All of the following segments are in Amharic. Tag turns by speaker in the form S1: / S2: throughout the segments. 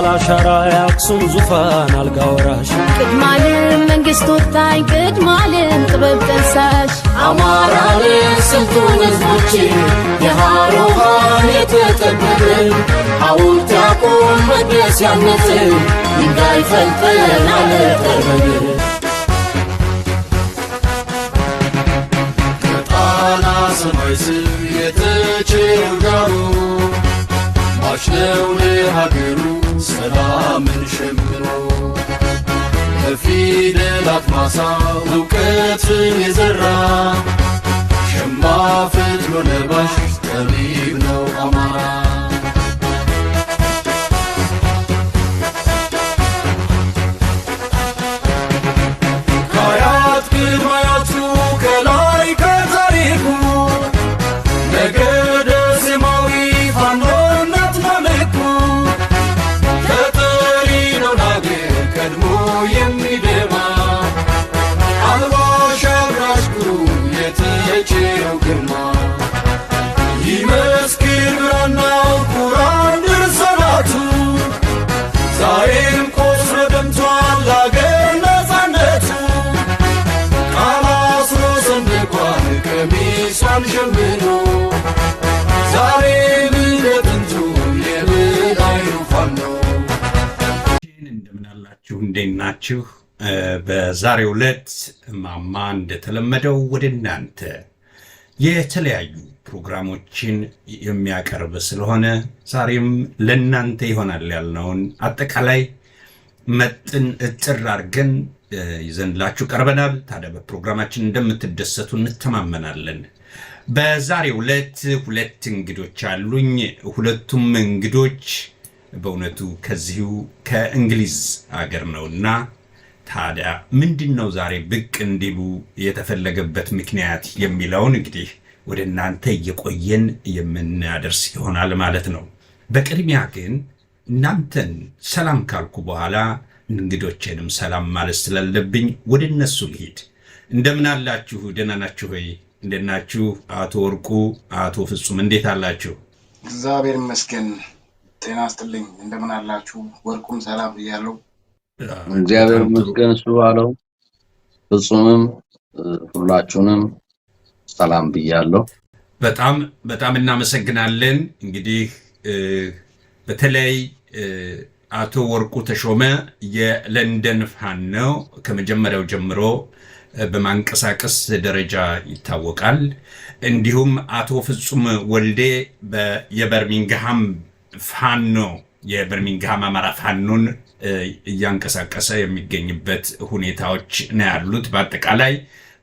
S1: ባላሻራ ያክሱም ዙፋን አልጋ ወራሽ
S2: ቅድማልም መንግስት ወጣኝ ቅድማልም ጥበብ ጠንሳሽ
S3: አማራን ስልጡን ህዝቦች የሃሮሃን የተጠበበ ሐውልት ያቁም መቅደስ ያነጽ ድንጋይ ፈልጠን አለጠርበን ከጣና ሰማይ ስር የተቸጋሩ ማሽነው ለሀገሩ ሰላምን ሸምሮ በፊደላት ማሳ እውቀትን የዘራ ሸማ ፈትሎ ለባሽ ጠቢብ ነው አማራ ከአያት ቅድመ አያቱ ከላይ ከታሪኩ ነገደ ሴማዊ ፋኖነት መልኩ ተጠሪ ነው ለአገር ቀድሞ የሚደማ አልባሽ አብራሽ ግሩም የተቸረው ግርማ ይመስክር ብራናው ቁራን ድርሰናቱ ዛሬም ቆስሎ ደምቷል ለአገር ነፃነቱ ቃል አስሮ ሰንደቋል ቀሚሷን ሸምኖ ዛሬም ለጥንቱ የበላይ ፋኖ
S4: እንደምን አላችሁ? እንዴት ናችሁ? በዛሬው ዕለት ማማ እንደተለመደው ወደ እናንተ የተለያዩ ፕሮግራሞችን የሚያቀርብ ስለሆነ ዛሬም ለእናንተ ይሆናል ያልነውን አጠቃላይ መጥን እጥር አድርገን ይዘንላችሁ ቀርበናል። ታዲያ በፕሮግራማችን እንደምትደሰቱ እንተማመናለን። በዛሬው ዕለት ሁለት እንግዶች አሉኝ። ሁለቱም እንግዶች በእውነቱ ከዚሁ ከእንግሊዝ አገር ነውና ታዲያ ምንድነው ዛሬ ብቅ እንዲሉ የተፈለገበት ምክንያት የሚለውን እንግዲህ ወደ እናንተ እየቆየን የምናደርስ ይሆናል ማለት ነው። በቅድሚያ ግን እናንተን ሰላም ካልኩ በኋላ እንግዶቼንም ሰላም ማለት ስላለብኝ ወደ እነሱ ልሂድ። እንደምን አላችሁ? ደህና ናችሁ ወይ? እንዴት ናችሁ? አቶ ወርቁ፣ አቶ ፍጹም እንዴት አላችሁ?
S5: እግዚአብሔር ይመስገን። ጤና ይስጥልኝ። እንደምን አላችሁ? ወርቁም ሰላም ብያለሁ።
S6: እግዚአብሔር ይመስገን እሱ ባለው። ፍጹምም ሁላችሁንም ሰላም ብያለሁ።
S4: በጣም እናመሰግናለን። እንግዲህ በተለይ አቶ ወርቁ ተሾመ የለንደን ፋኖ ከመጀመሪያው ጀምሮ በማንቀሳቀስ ደረጃ ይታወቃል። እንዲሁም አቶ ፍጹም ወልዴ የበርሚንግሃም ፋኖ የበርሚንግሃም አማራ ፋኖን እያንቀሳቀሰ የሚገኝበት ሁኔታዎች ነው ያሉት። በአጠቃላይ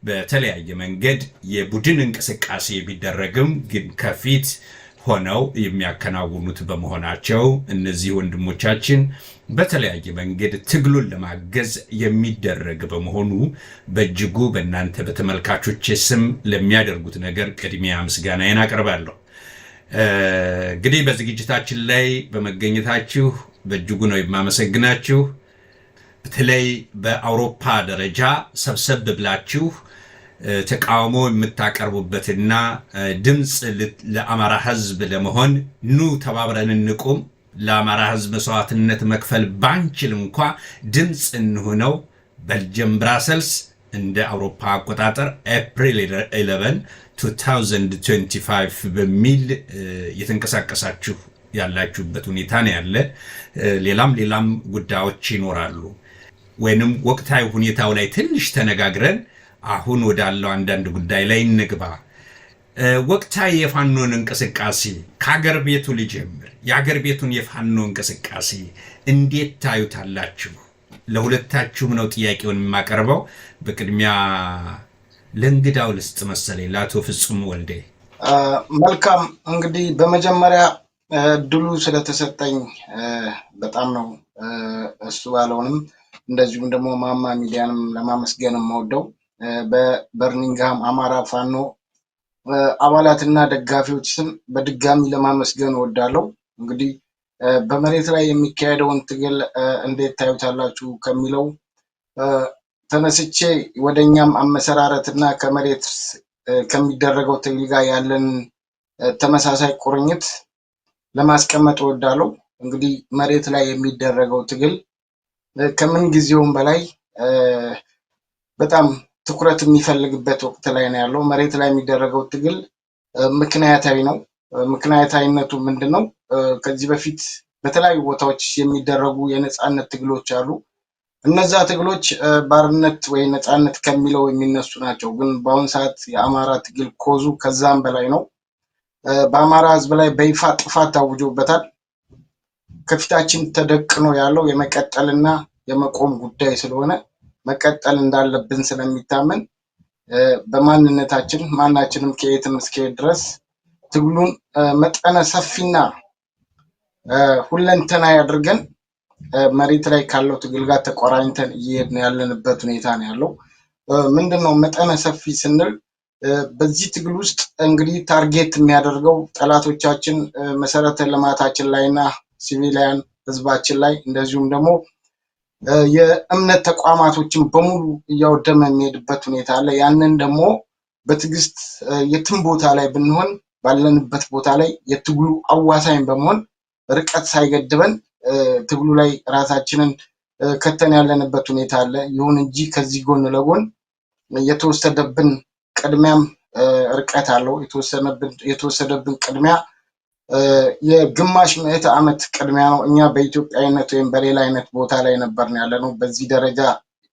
S4: በተለያየ መንገድ የቡድን እንቅስቃሴ ቢደረግም ግን ከፊት ሆነው የሚያከናውኑት በመሆናቸው እነዚህ ወንድሞቻችን በተለያየ መንገድ ትግሉን ለማገዝ የሚደረግ በመሆኑ በእጅጉ በእናንተ በተመልካቾች ስም ለሚያደርጉት ነገር ቅድሚያ ምስጋናዬን አቀርባለሁ። እንግዲህ በዝግጅታችን ላይ በመገኘታችሁ በእጅጉ ነው የማመሰግናችሁ። በተለይ በአውሮፓ ደረጃ ሰብሰብ ብላችሁ ተቃውሞ የምታቀርቡበትና ድምፅ ለአማራ ሕዝብ ለመሆን ኑ ተባብረን እንቁም፣ ለአማራ ሕዝብ መስዋዕትነት መክፈል ባንችል እንኳ ድምፅ እንሆነው ቤልጅየም ብራሰልስ እንደ አውሮፓ አቆጣጠር ኤፕሪል 11 2025 በሚል የተንቀሳቀሳችሁ ያላችሁበት ሁኔታ ነው ያለ። ሌላም ጉዳዮች ይኖራሉ። ወይንም ወቅታዊ ሁኔታው ላይ ትንሽ ተነጋግረን አሁን ወዳለው አንዳንድ ጉዳይ ላይ እንግባ። ወቅታዊ የፋኖን እንቅስቃሴ ከሀገር ቤቱ ልጀምር። የሀገር ቤቱን የፋኖ እንቅስቃሴ እንዴት ታዩታላችሁ? ለሁለታችሁም ነው ጥያቄውን የማቀርበው። በቅድሚያ ለእንግዳው ልስጥ መሰለኝ ለአቶ ፍጹም ወልዴ።
S5: መልካም እንግዲህ በመጀመሪያ ድሉ ስለተሰጠኝ በጣም ነው እሱ ባለውንም እንደዚሁም ደግሞ ማማ ሚዲያንም ለማመስገን የምወደው በበርሚንግሃም አማራ ፋኖ አባላትና ደጋፊዎች ስም በድጋሚ ለማመስገን እወዳለሁ። እንግዲህ በመሬት ላይ የሚካሄደውን ትግል እንዴት ታዩታላችሁ ከሚለው ተነስቼ ወደኛም አመሰራረትና ከመሬት ከሚደረገው ትግል ጋር ያለን ተመሳሳይ ቁርኝት ለማስቀመጥ እወዳለሁ። እንግዲህ መሬት ላይ የሚደረገው ትግል ከምን ጊዜውም በላይ በጣም ትኩረት የሚፈልግበት ወቅት ላይ ነው ያለው። መሬት ላይ የሚደረገው ትግል ምክንያታዊ ነው። ምክንያታዊነቱ ምንድነው? ከዚህ በፊት በተለያዩ ቦታዎች የሚደረጉ የነጻነት ትግሎች አሉ። እነዛ ትግሎች ባርነት ወይ ነጻነት ከሚለው የሚነሱ ናቸው። ግን በአሁን ሰዓት የአማራ ትግል ኮዙ ከዛም በላይ ነው። በአማራ ህዝብ ላይ በይፋ ጥፋት ታውጆበታል። ከፊታችን ተደቅኖ ያለው የመቀጠልና የመቆም ጉዳይ ስለሆነ መቀጠል እንዳለብን ስለሚታመን በማንነታችን ማናችንም ከየትም እስከ ድረስ ትግሉን መጠነ ሰፊና ሁለንተና ያድርገን መሬት ላይ ካለው ትግል ጋር ተቆራኝተን እየሄድን ያለንበት ሁኔታ ነው ያለው። ምንድነው መጠነ ሰፊ ስንል በዚህ ትግል ውስጥ እንግዲህ ታርጌት የሚያደርገው ጠላቶቻችን መሰረተ ልማታችን ላይና ሲቪሊያን ህዝባችን ላይ እንደዚሁም ደግሞ የእምነት ተቋማቶችን በሙሉ እያወደመ የሚሄድበት ሁኔታ አለ። ያንን ደግሞ በትዕግስት የትም ቦታ ላይ ብንሆን ባለንበት ቦታ ላይ የትግሉ አዋሳኝ በመሆን ርቀት ሳይገድበን ትግሉ ላይ ራሳችንን ከተን ያለንበት ሁኔታ አለ። ይሁን እንጂ ከዚህ ጎን ለጎን የተወሰደብን ቅድሚያም ርቀት አለው። የተወሰደብን ቅድሚያ የግማሽ ምዕተ ዓመት ቅድሚያ ነው። እኛ በኢትዮጵያዊነት ወይም በሌላ አይነት ቦታ ላይ ነበርን ያለነው። በዚህ ደረጃ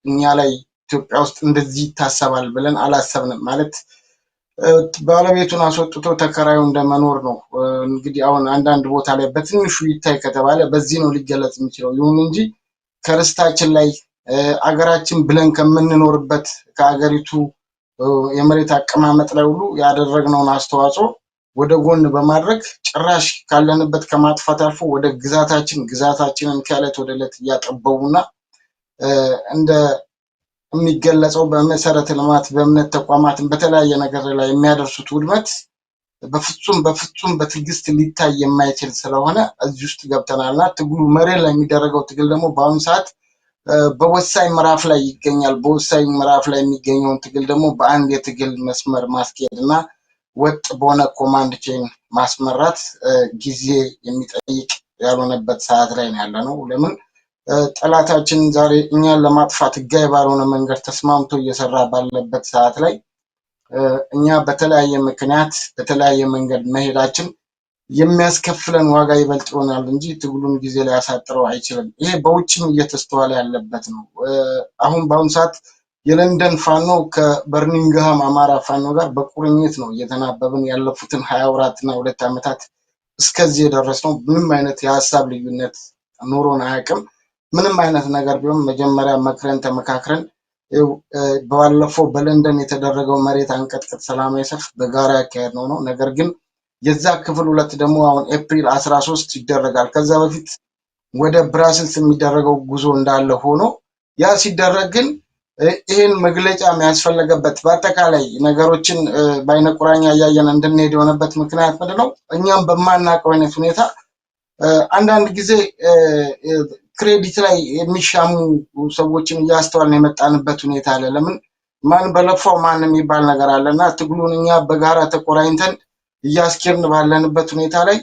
S5: እኛ ላይ ኢትዮጵያ ውስጥ እንደዚህ ይታሰባል ብለን አላሰብንም። ማለት ባለቤቱን አስወጥቶ ተከራዩ እንደመኖር ነው። እንግዲህ አሁን አንዳንድ ቦታ ላይ በትንሹ ይታይ ከተባለ በዚህ ነው ሊገለጽ የሚችለው። ይሁን እንጂ ከርስታችን ላይ አገራችን ብለን ከምንኖርበት ከአገሪቱ የመሬት አቀማመጥ ላይ ሁሉ ያደረግነውን አስተዋጽኦ ወደ ጎን በማድረግ ጭራሽ ካለንበት ከማጥፋት አልፎ ወደ ግዛታችንን ከዕለት ወደ ዕለት እያጠበቡና እንደ የሚገለጸው በመሰረተ ልማት በእምነት ተቋማትን በተለያየ ነገር ላይ የሚያደርሱት ውድመት በፍጹም በትዕግስት ሊታይ የማይችል ስለሆነ እዚህ ውስጥ ገብተናልና ትግሉ መሬት ላይ የሚደረገው ትግል ደግሞ በአሁኑ ሰዓት በወሳኝ ምዕራፍ ላይ ይገኛል። በወሳኝ ምዕራፍ ላይ የሚገኘውን ትግል ደግሞ በአንድ የትግል መስመር ማስኬድና ወጥ በሆነ ኮማንድ ቼን ማስመራት ጊዜ የሚጠይቅ ያልሆነበት ሰዓት ላይ ነው ያለነው። ለምን ጠላታችን ዛሬ እኛን ለማጥፋት ህጋዊ ባልሆነ መንገድ ተስማምቶ እየሰራ ባለበት ሰዓት ላይ እኛ በተለያየ ምክንያት በተለያየ መንገድ መሄዳችን የሚያስከፍለን ዋጋ ይበልጥ ይሆናል እንጂ ትግሉን ጊዜ ላይ ያሳጥረው አይችልም። ይሄ በውጭም እየተስተዋለ ያለበት ነው። አሁን በአሁኑ ሰዓት የለንደን ፋኖ ከበርሚንግሃም አማራ ፋኖ ጋር በቁርኝት ነው እየተናበብን ያለፉትን 24 እና 2 ዓመታት እስከዚህ የደረስነው። ምንም አይነት የሀሳብ ልዩነት ኖሮን አያውቅም። ምንም አይነት ነገር ቢሆን መጀመሪያ መክረን ተመካክረን ባለፈው በለንደን የተደረገው መሬት አንቀጥቅጥ ሰላማዊ ሰልፍ በጋራ ያካሄድ ነው። ነገር ግን የዛ ክፍል 2 ደግሞ አሁን ኤፕሪል 13 ይደረጋል። ከዛ በፊት ወደ ብራስልስ የሚደረገው ጉዞ እንዳለ ሆኖ ያ ሲደረግ ግን ይሄን መግለጫ የሚያስፈልገበት በአጠቃላይ ነገሮችን በአይነ ቁራኛ እያየን እንድንሄድ የሆነበት ምክንያት ምንድነው? እኛም በማናውቀው አይነት ሁኔታ አንዳንድ ጊዜ ክሬዲት ላይ የሚሻሙ ሰዎችን እያስተዋልን የመጣንበት ሁኔታ አለ። ለምን ማን በለፋው ማን የሚባል ነገር አለና ትግሉን እኛ በጋራ ተቆራኝተን እያስኬድን ባለንበት ሁኔታ ላይ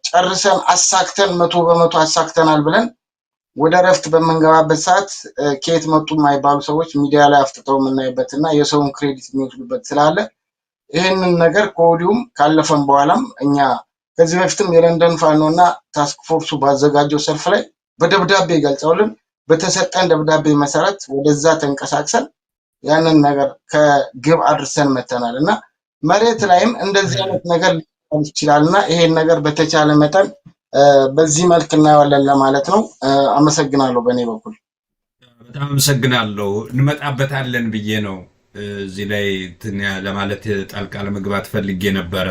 S5: ጨርሰን አሳክተን 100% አሳክተናል ብለን ወደ ረፍት በመንገባበት ሰዓት ከየት መጡ የማይባሉ ሰዎች ሚዲያ ላይ አፍጥጠው የምናይበትና የሰውን ክሬዲት የሚወስዱበት ስላለ ይሄንን ነገር ከወዲሁም ካለፈን በኋላም እኛ ከዚህ በፊትም የለንደን ፋኖና ታስክ ፎርሱ ባዘጋጀው ሰልፍ ላይ በደብዳቤ ገልጸውልን በተሰጠን ደብዳቤ መሰረት ወደዛ ተንቀሳቅሰን ያንን ነገር ከግብ አድርሰን መተናልና መሬት ላይም እንደዚህ አይነት ነገር ሊሆን ይችላልና ይሄን ነገር በተቻለ መጠን በዚህ መልክ እናያለን ለማለት ነው። አመሰግናለሁ። በእኔ በኩል
S4: በጣም አመሰግናለሁ። እንመጣበታለን ብዬ ነው እዚህ ላይ ለማለት ጣልቃ ለመግባት ፈልጌ ነበረ።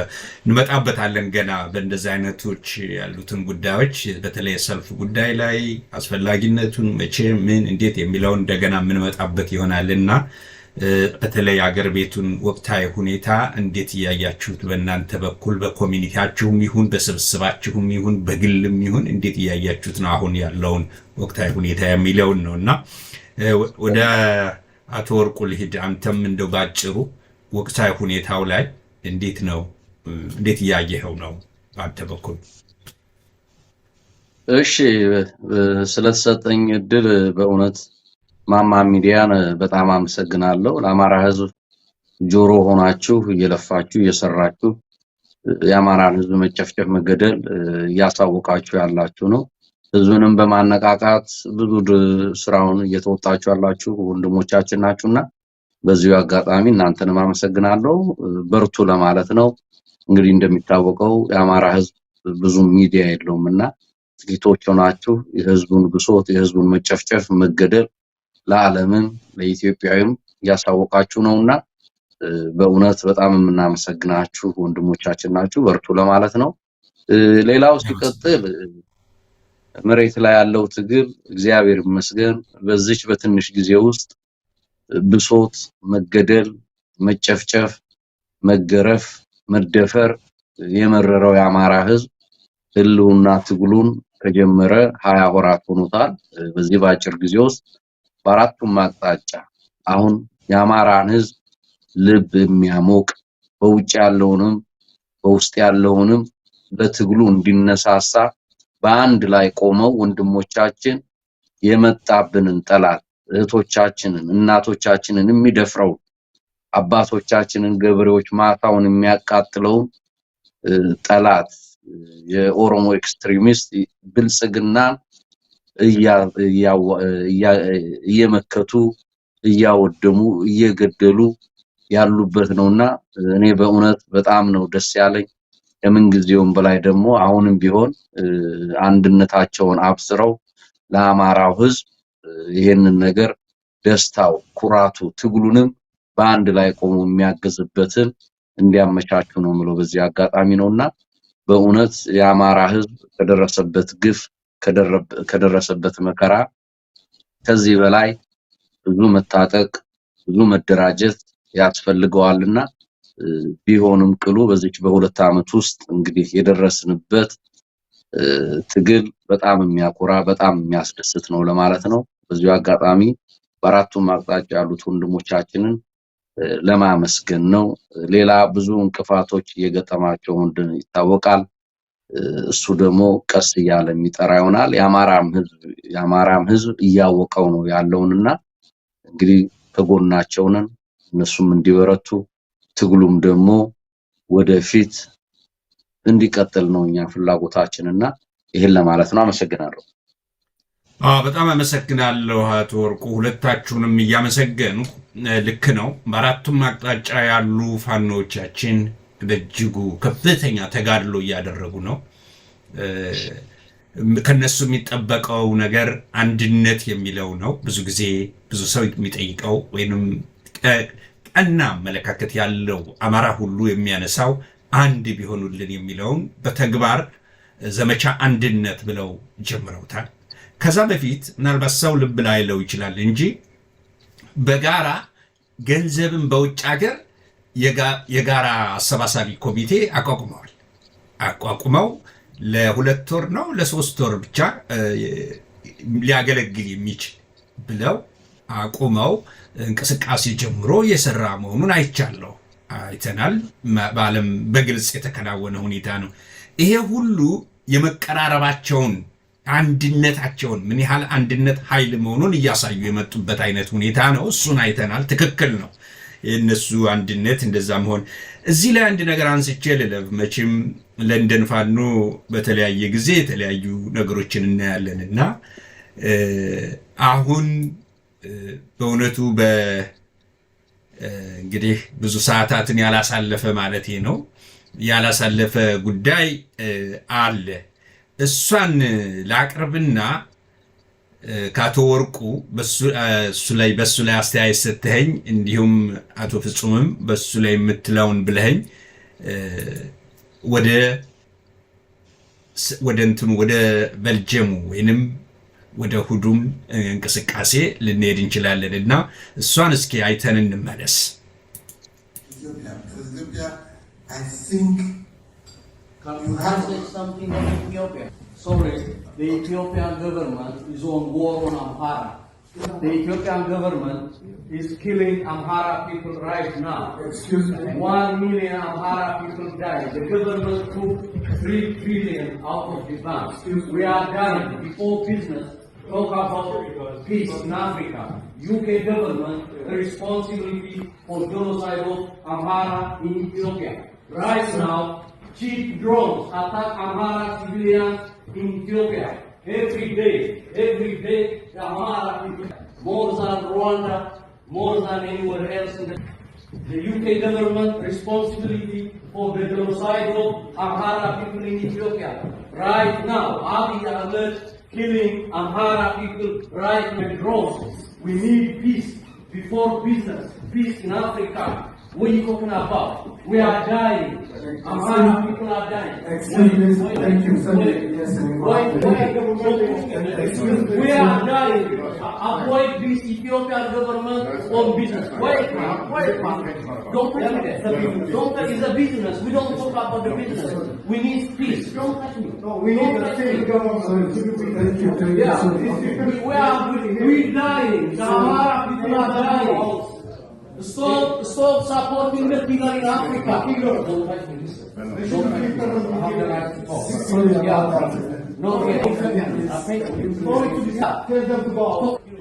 S4: እንመጣበታለን ገና በእንደዚህ አይነቶች ያሉትን ጉዳዮች በተለይ ሰልፍ ጉዳይ ላይ አስፈላጊነቱን መቼ ምን እንዴት የሚለውን እንደገና የምንመጣበት ይሆናልና በተለይ አገር ቤቱን ወቅታዊ ሁኔታ እንዴት እያያችሁት በእናንተ በኩል በኮሚኒቲያችሁም ይሁን በስብስባችሁም ይሁን በግልም ይሁን እንዴት እያያችሁት ነው አሁን ያለውን ወቅታዊ ሁኔታ የሚለውን ነውና ወደ አቶ ወርቁ ልሂድ። አንተም እንደው ባጭሩ ወቅታዊ ሁኔታው ላይ እንዴት እያየኸው ነው በአንተ በኩል?
S6: እሺ ስለተሰጠኝ እድል በእውነት ማማ ሚዲያን በጣም አመሰግናለሁ። ለአማራ ህዝብ ጆሮ ሆናችሁ እየለፋችሁ እየሰራችሁ የአማራን ህዝብ መጨፍጨፍ መገደል እያሳወቃችሁ ያላችሁ ነው። ህዝብንም በማነቃቃት ብዙ ስራውን እየተወጣችሁ ያላችሁ ወንድሞቻችን ናችሁና በዚሁ አጋጣሚ እናንተንም አመሰግናለሁ። በርቱ ለማለት ነው። እንግዲህ እንደሚታወቀው የአማራ ህዝብ ብዙ ሚዲያ የለውምና ጥቂቶች ሆናችሁ የህዝቡን ብሶት የህዝቡን መጨፍጨፍ መገደል ለዓለምም ለኢትዮጵያዊም ያሳወቃችሁ ነውና በእውነት በጣም የምናመሰግናችሁ ወንድሞቻችን ናችሁ። በርቱ ለማለት ነው። ሌላው ሲቀጥል መሬት ላይ ያለው ትግል እግዚአብሔር ይመስገን በዚች በትንሽ ጊዜ ውስጥ ብሶት፣ መገደል፣ መጨፍጨፍ፣ መገረፍ፣ መደፈር የመረረው የአማራ ህዝብ ህልውና ትግሉን ከጀመረ 20 ወራት ሆኖታል። በዚህ ባጭር ጊዜ ውስጥ በአራቱም አቅጣጫ አሁን የአማራን ህዝብ ልብ የሚያሞቅ በውጭ ያለውንም በውስጥ ያለውንም ለትግሉ እንዲነሳሳ በአንድ ላይ ቆመው ወንድሞቻችን የመጣብንን ጠላት እህቶቻችንን እናቶቻችንን የሚደፍረው አባቶቻችንን ገበሬዎች ማታውን የሚያቃጥለው ጠላት የኦሮሞ ኤክስትሪሚስት ብልጽግና እየመከቱ እያወደሙ እየገደሉ ያሉበት ነውና እኔ በእውነት በጣም ነው ደስ ያለኝ። ከምን ጊዜውም በላይ ደግሞ አሁንም ቢሆን አንድነታቸውን አብስረው ለአማራው ህዝብ ይሄንን ነገር ደስታው ኩራቱ ትግሉንም በአንድ ላይ ቆሞ የሚያገዝበትን እንዲያመቻቹ ነው ምለው በዚህ አጋጣሚ ነውና በእውነት የአማራ ህዝብ ከደረሰበት ግፍ ከደረሰበት መከራ ከዚህ በላይ ብዙ መታጠቅ ብዙ መደራጀት ያስፈልገዋልና ቢሆንም ቅሉ በዚህ በሁለት ዓመት ውስጥ እንግዲህ የደረስንበት ትግል በጣም የሚያኮራ በጣም የሚያስደስት ነው ለማለት ነው። በዚህ አጋጣሚ በአራቱም አቅጣጫ ያሉት ወንድሞቻችንን ለማመስገን ነው። ሌላ ብዙ እንቅፋቶች እየገጠማቸው ይታወቃል። እሱ ደግሞ ቀስ እያለ የሚጠራ ይሆናል። የአማራም ህዝብ እያወቀው ነው ያለውንና እንግዲህ ከጎናቸው ነን። እነሱም እንዲበረቱ ትግሉም ደግሞ ወደፊት እንዲቀጥል ነው እኛ ፍላጎታችንና ይሄን ለማለት ነው። አመሰግናለሁ።
S4: በጣም አመሰግናለሁ አቶ ወርቁ። ሁለታችሁንም እያመሰገንኩ ልክ ነው በአራቱም አቅጣጫ ያሉ ፋኖቻችን በእጅጉ ከፍተኛ ተጋድሎ እያደረጉ ነው። ከነሱ የሚጠበቀው ነገር አንድነት የሚለው ነው። ብዙ ጊዜ ብዙ ሰው የሚጠይቀው ወይንም ቀና አመለካከት ያለው አማራ ሁሉ የሚያነሳው አንድ ቢሆኑልን የሚለውን በተግባር ዘመቻ አንድነት ብለው ጀምረውታል። ከዛ በፊት ምናልባት ሰው ልብ ላይለው ይችላል እንጂ በጋራ ገንዘብን በውጭ ሀገር የጋራ አሰባሳቢ ኮሚቴ አቋቁመው ለሁለት ወር ነው ለሶስት ወር ብቻ ሊያገለግል የሚችል ብለው አቁመው እንቅስቃሴ ጀምሮ የሰራ መሆኑን አይተናል። በዓለም በግልጽ የተከናወነ ሁኔታ ነው። ይሄ ሁሉ የመቀራረባቸውን አንድነታቸውን ምን ያህል አንድነት ኃይል መሆኑን እያሳዩ የመጡበት አይነት ሁኔታ ነው። እሱን አይተናል። ትክክል ነው የእነሱ አንድነት እንደዛ መሆን። እዚህ ላይ አንድ ነገር አንስቼ ልለፍ። መቼም ለንደን ፋኖ በተለያየ ጊዜ የተለያዩ ነገሮችን እናያለንና አሁን በእውነቱ እንግዲህ ብዙ ሰዓታትን ያላሳለፈ ማለት ነው ያላሳለፈ ጉዳይ አለ። እሷን ላቅርብና ከአቶ ወርቁ በሱ ላይ አስተያየት ሰጥተኸኝ እንዲሁም አቶ ፍጹምም በሱ ላይ የምትለውን ብለኸኝ ወደ በልጀሙ ወይንም ወደ ሁዱም እንቅስቃሴ ልንሄድ እንችላለን እና እሷን እስኪ አይተን እንመለስ።
S7: I think you have to say something about Ethiopia. Sorry, the Ethiopian government is on war on Amhara.
S8: The Ethiopian government is killing Amhara people right now.
S7: Excuse me.
S8: 1 million Amhara people died. The government took 3 trillion out of the bank. We are dying. Before business, talk about peace in Africa. UK government responsibility for genocide of Amhara in Ethiopia. Right now, cheap drones attack Amhara civilians in Ethiopia. Every day, the Amhara people, more than Rwanda, more than anywhere else in the UK government responsibility for the genocide of Amhara people in Ethiopia. Right now, Abiy Ahmed killing Amhara people right now with drones. We need peace before business, peace in Africa. What are you talking about? We are dying. Amhara people are dying.
S7: Excuse me. Thank you.
S8: We are dying. Avoid this Ethiopian government on business. Wait. Don't touch me. Don't touch. It's a business. We don't talk about the business. We need peace. Don't touch me.
S7: No, we need the same government. Thank you.
S8: Yeah. We dying. The Amhara people are dying. Stop supporting the killer in Africa. Don't touch me.
S7: Sorry about that.
S8: No,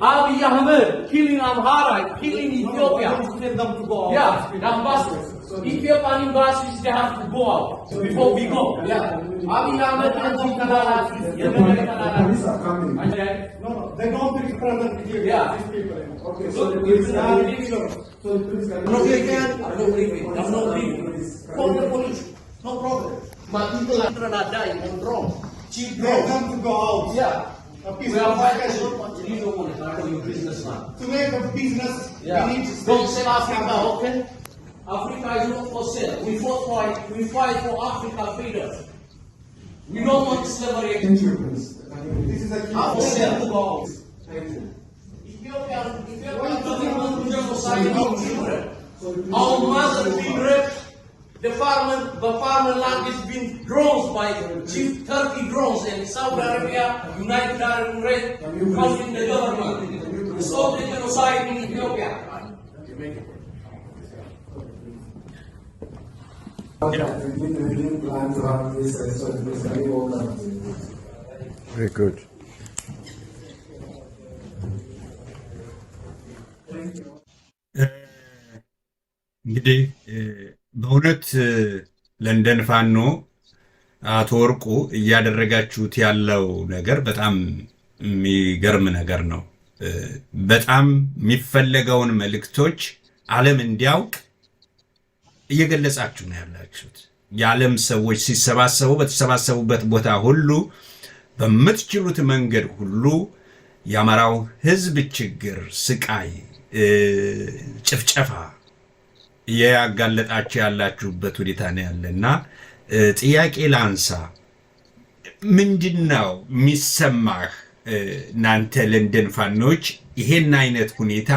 S8: Abiy Ahmed killing Amhara, killing Ethiopia. Yeah, the ambassadors. Ethiopian embassies, they have to go out before we go. Yeah. Abiy Ahmed and
S7: The police are coming.
S9: No, they don't represent here.
S8: Yeah.
S7: Okay,
S8: So
S7: the police
S8: it's
S7: are
S8: not
S7: coming. So the police are
S8: I'm not leaving. Call the police. No problem. But people are dying on drones. Cheap
S9: They
S8: drones.
S9: come to go out.
S8: Yeah.
S9: A
S8: We
S9: peaceful
S8: are fighting
S9: discussion.
S8: you don't want to start your businessman.
S9: To make a business,
S8: Yeah.
S9: we need to
S8: Don't sell Africa, okay? Africa is not for sale. We fight for Africa freedom. We don't want slavery.
S7: Thank you, please.
S9: This is a key.
S8: For sale to go out.
S7: Thank you.
S8: Ethiopian government genocide of children. Our mothers being raped. The farmer land is being drones by cheap Turkey drones and Saudi Arabia, United Arab Emirates, funding the government. Stop the genocide in Ethiopia.
S7: We didn't plan to have this, so it's very welcome.
S10: Very good.
S4: እንግዲህ በእውነት ለንደን ፋኖ አቶ ወርቁ እያደረጋችሁት ያለው ነገር በጣም የሚገርም ነገር ነው። በጣም የሚፈለገውን መልእክቶች ዓለም እንዲያውቅ እየገለጻችሁ ነው ያላችሁት። የዓለም ሰዎች ሲሰባሰቡ በተሰባሰቡበት ቦታ ሁሉ በምትችሉት መንገድ ሁሉ የአማራው ሕዝብ ችግር፣ ስቃይ፣ ጭፍጨፋ እያጋለጣችሁ ያላችሁበት ሁኔታ ነው ያለና ጥያቄ ላንሳ። ምንድን ነው የሚሰማህ? እናንተ ለንደን ፋኖች ይሄን አይነት ሁኔታ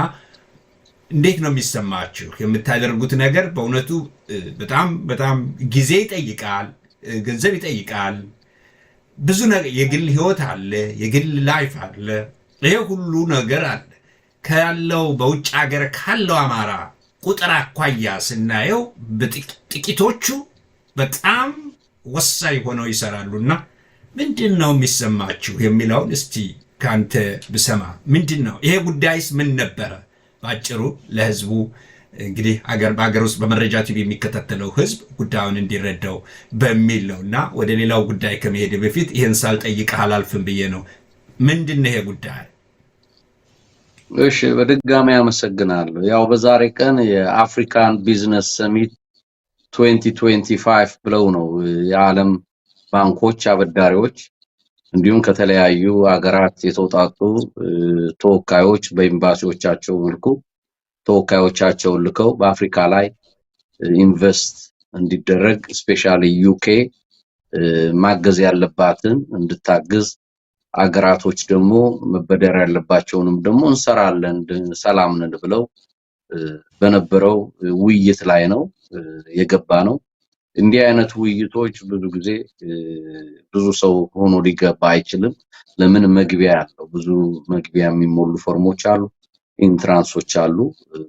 S4: እንዴት ነው የሚሰማችሁ? የምታደርጉት ነገር በእውነቱ በጣም በጣም ጊዜ ይጠይቃል፣ ገንዘብ ይጠይቃል፣ ብዙ ነገር፣ የግል ህይወት አለ፣ የግል ላይፍ አለ፣ ይሄ ሁሉ ነገር አለ። ካለው በውጭ ሀገር ካለው አማራ ቁጥር አኳያ ስናየው ጥቂቶቹ በጣም ወሳኝ ሆነው ይሰራሉና ምንድን ነው የሚሰማችሁ የሚለውን እስቲ ካንተ ብሰማ። ምንድን ነው ይሄ ጉዳይስ? ምን ነበረ? ባጭሩ ለህዝቡ እንግዲህ በሀገር ውስጥ በመረጃ ቲቪ የሚከታተለው ህዝብ ጉዳዩን እንዲረዳው በሚል ነው እና ወደ ሌላው ጉዳይ ከመሄድ በፊት ይህን ሳልጠይቅህ አላልፍም ብዬ ነው። ምንድን ነው ይሄ ጉዳይ?
S6: እሺ፣ በድጋሚ አመሰግናለሁ። ያው በዛሬ ቀን የአፍሪካን ቢዝነስ ሰሚት 2025 ብለው ነው የዓለም ባንኮች፣ አበዳሪዎች እንዲሁም ከተለያዩ ሀገራት የተውጣጡ ተወካዮች በኤምባሲዎቻቸው መልኩ ተወካዮቻቸውን ልከው በአፍሪካ ላይ ኢንቨስት እንዲደረግ ስፔሻሊ ዩኬ ማገዝ ያለባትን እንድታግዝ አገራቶች ደግሞ መበደር ያለባቸውንም ደግሞ እንሰራለን ሰላም ነን ብለው በነበረው ውይይት ላይ ነው የገባ ነው። እንዲህ አይነት ውይይቶች ብዙ ጊዜ ብዙ ሰው ሆኖ ሊገባ አይችልም። ለምን መግቢያ ያለው ብዙ መግቢያ የሚሞሉ ፎርሞች አሉ፣ ኢንትራንሶች አሉ።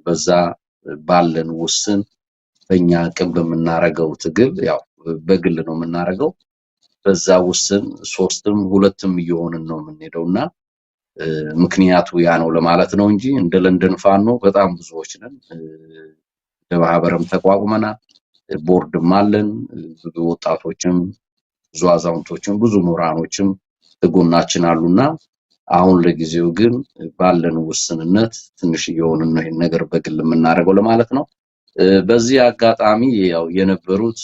S6: በዛ ባለን ውስን በእኛ አቅም በምናረገው ትግል ያው በግል ነው የምናረገው። በዛ ውስን ሶስትም ሁለትም እየሆንን ነው የምንሄደውና ምክንያቱ ያ ነው ለማለት ነው እንጂ እንደ ለንደን ፋኖ በጣም ብዙዎች ነን። በማህበርም ተቋቁመናል፣ ቦርድም አለን። ብዙ ወጣቶችም ብዙ አዛውንቶችም ብዙ ምሁራኖችም ከጎናችን አሉና አሁን ለጊዜው ግን ባለን ውስንነት ትንሽ እየሆንን ነው ይሄን ነገር በግል የምናደርገው ለማለት ነው። በዚህ አጋጣሚ ያው የነበሩት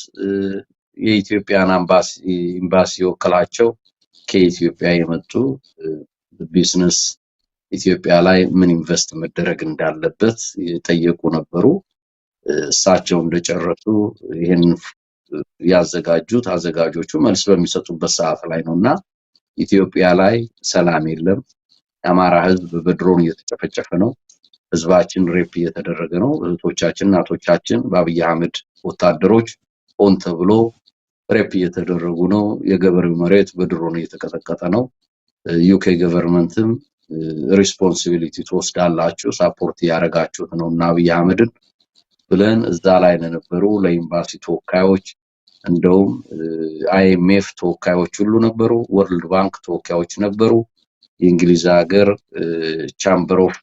S6: የኢትዮጵያን ኤምባሲ ወከላቸው ከኢትዮጵያ የመጡ ቢዝነስ ኢትዮጵያ ላይ ምን ኢንቨስት መደረግ እንዳለበት የጠየቁ ነበሩ። እሳቸው እንደጨረሱ ይሄን ያዘጋጁት አዘጋጆቹ መልስ በሚሰጡበት ሰዓት ላይ ነውና ኢትዮጵያ ላይ ሰላም የለም። የአማራ ህዝብ በድሮን እየተጨፈጨፈ ነው። ህዝባችን ሬፕ እየተደረገ ነው። እህቶቻችን እናቶቻችን በአብይ አህመድ ወታደሮች ሆን ተብሎ ሬፕ እየተደረጉ ነው። የገበሬው መሬት በድሮን እየተቀጠቀጠ ነው። ዩኬ ገቨርንመንትም ሪስፖንሲቢሊቲ ትወስዳላችሁ ሳፖርት ያረጋችሁት ነውና አብይ አህመድን ብለን እዛ ላይ ለነበሩ ለኤምባሲ ተወካዮች እንደውም አይኤምኤፍ ተወካዮች ሁሉ ነበሩ፣ ወርልድ ባንክ ተወካዮች ነበሩ፣ የእንግሊዝ ሀገር ቻምበር ኦፍ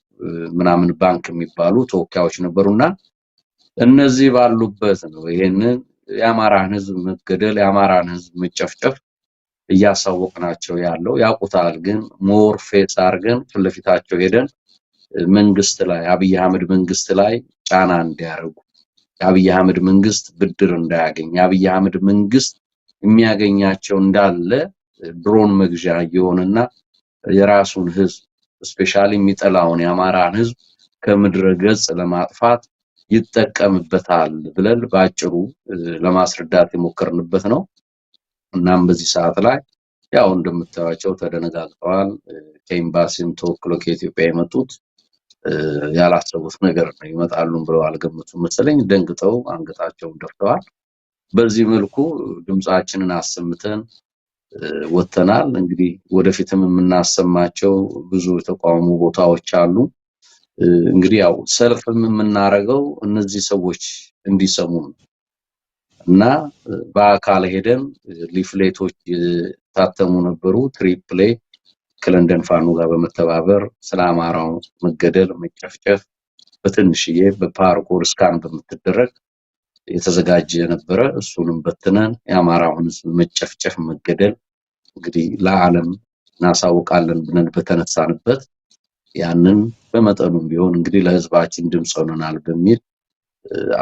S6: ምናምን ባንክ የሚባሉ ተወካዮች ነበሩና እነዚህ ባሉበት ነው ይሄንን የአማራን ህዝብ መገደል የአማራን ህዝብ መጨፍጨፍ እያሳወቅናቸው ያለው። ያውቁታል፣ ግን ሞር ፌስ አርገን ፍለፊታቸው ሄደን መንግስት ላይ አብይ አህመድ መንግስት ላይ ጫና እንዲያርጉ አብይ አህመድ መንግስት ብድር እንዳያገኝ አብይ አህመድ መንግስት የሚያገኛቸው እንዳለ ድሮን መግዣ የሆነና የራሱን ህዝብ ስፔሻሊ የሚጠላውን የአማራን ህዝብ ከምድረ ገጽ ለማጥፋት ይጠቀምበታል ብለን ባጭሩ ለማስረዳት የሞከርንበት ነው። እናም በዚህ ሰዓት ላይ ያው እንደምታዩቸው ተደነጋግጠዋል። ከኤምባሲም ተወክሎ ከኢትዮጵያ የመጡት ያላሰቡት ነገር ነው ይመጣሉ ብለው አልገመቱም መሰለኝ። ደንግጠው አንገታቸውን ደፍተዋል። በዚህ መልኩ ድምጻችንን አሰምተን ወተናል። እንግዲህ ወደፊትም የምናሰማቸው ብዙ የተቋሙ ቦታዎች አሉ። እንግዲህ ያው ሰልፍም የምናረገው እነዚህ ሰዎች እንዲሰሙ እና በአካል ሄደን ሊፍሌቶች ታተሙ ነበሩ። ትሪፕሌ ከለንደን ፋኖ ጋር በመተባበር ስለ አማራው መገደል መጨፍጨፍ በትንሽዬ በፓርኮር ስካን በመተደረግ የተዘጋጀ ነበረ። እሱንም በትነን የአማራውን ህዝብ መጨፍጨፍ መገደል እንግዲህ ለዓለም እናሳውቃለን ብለን በተነሳንበት ያንን በመጠኑም ቢሆን እንግዲህ ለህዝባችን ድምጽ ሆነናል በሚል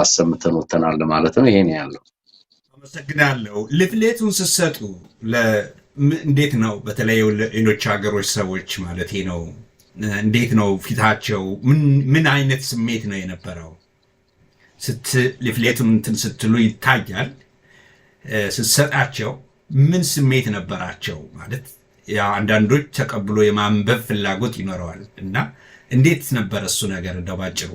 S6: አሰምተን ወተናል ማለት ነው። ይሄን ያለው
S4: አመሰግናለሁ። ሊፍሌቱን ስትሰጡ እንዴት ነው? በተለይ ሌሎች ሀገሮች ሰዎች ማለት ነው እንዴት ነው ፊታቸው? ምን አይነት ስሜት ነው የነበረው? ሊፍሌቱን እንትን ስትሉ ይታያል። ስትሰጣቸው ምን ስሜት ነበራቸው? ማለት ያ አንዳንዶች ተቀብሎ የማንበብ ፍላጎት ይኖረዋል እና እንዴት ነበር እሱ ነገር እንደው ባጭሩ?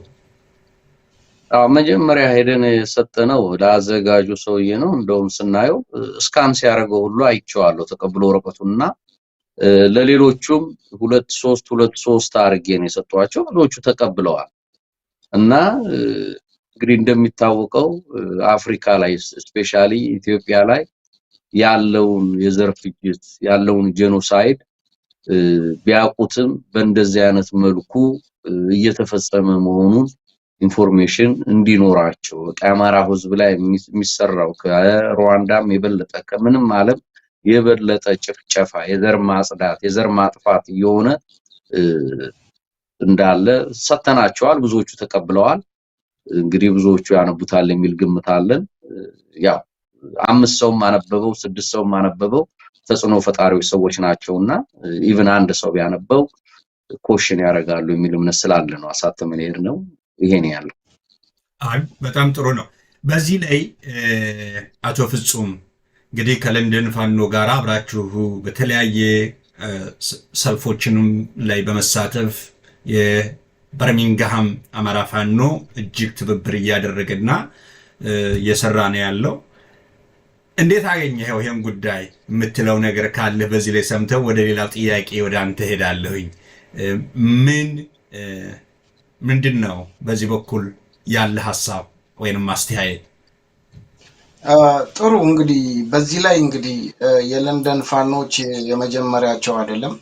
S6: መጀመሪያ ሄደን የሰጠነው ለአዘጋጁ ሰውዬ ነው። እንደውም ስናየው ስካን ሲያደርገው ሁሉ አይቼዋለሁ ተቀብሎ ወረቀቱንና ለሌሎቹም 2-3 አርጌ ነው የሰጧቸው። ብዙዎቹ ተቀብለዋል። እና እንግዲህ እንደሚታወቀው አፍሪካ ላይ ስፔሻሊ ኢትዮጵያ ላይ ያለውን የዘር ፍጅት ያለውን ጄኖሳይድ ቢያውቁትም በእንደዚህ አይነት መልኩ እየተፈጸመ መሆኑን ኢንፎርሜሽን እንዲኖራቸው የአማራ ህዝብ ላይ የሚሰራው ከሩዋንዳም የበለጠ ከምንም ዓለም የበለጠ ጭፍጨፋ የዘር ማጽዳት የዘር ማጥፋት የሆነ እንዳለ ሰተናቸዋል። ብዙዎቹ ተቀብለዋል። እንግዲህ ብዙዎቹ ያነቡታል የሚል ግምት አለን። ያው 5 ሰው ማነበበው 6 ሰው ማነበበው ተጽዕኖ ፈጣሪዎች ሰዎች ናቸውና ኢቭን አንድ ሰው ቢያነበው ኮሽን ያደርጋሉ የሚል እምነት ስላለ ነው አሳተመን ሄድ ነው። ይሄን ያለው
S4: በጣም ጥሩ ነው። በዚህ ላይ አቶ ፍጹም እንግዲህ ከለንደን ፋኖ ጋር አብራችሁ በተለያየ ሰልፎችንም ላይ በመሳተፍ የበርሚንግሃም አማራ ፋኖ እጅግ ትብብር እያደረገና እየሰራ ነው ያለው። እንዴት አገኘኸው ይሄን ጉዳይ የምትለው ነገር ካለ በዚህ ላይ ሰምተው ወደ ሌላው ጥያቄ ወደ አንተ ሄዳለሁኝ። ምንድን ነው በዚህ በኩል ያለ ሐሳብ ወይንም አስተያየት?
S5: ጥሩ እንግዲህ በዚህ ላይ እንግዲህ የለንደን ፋኖች የመጀመሪያቸው አይደለም።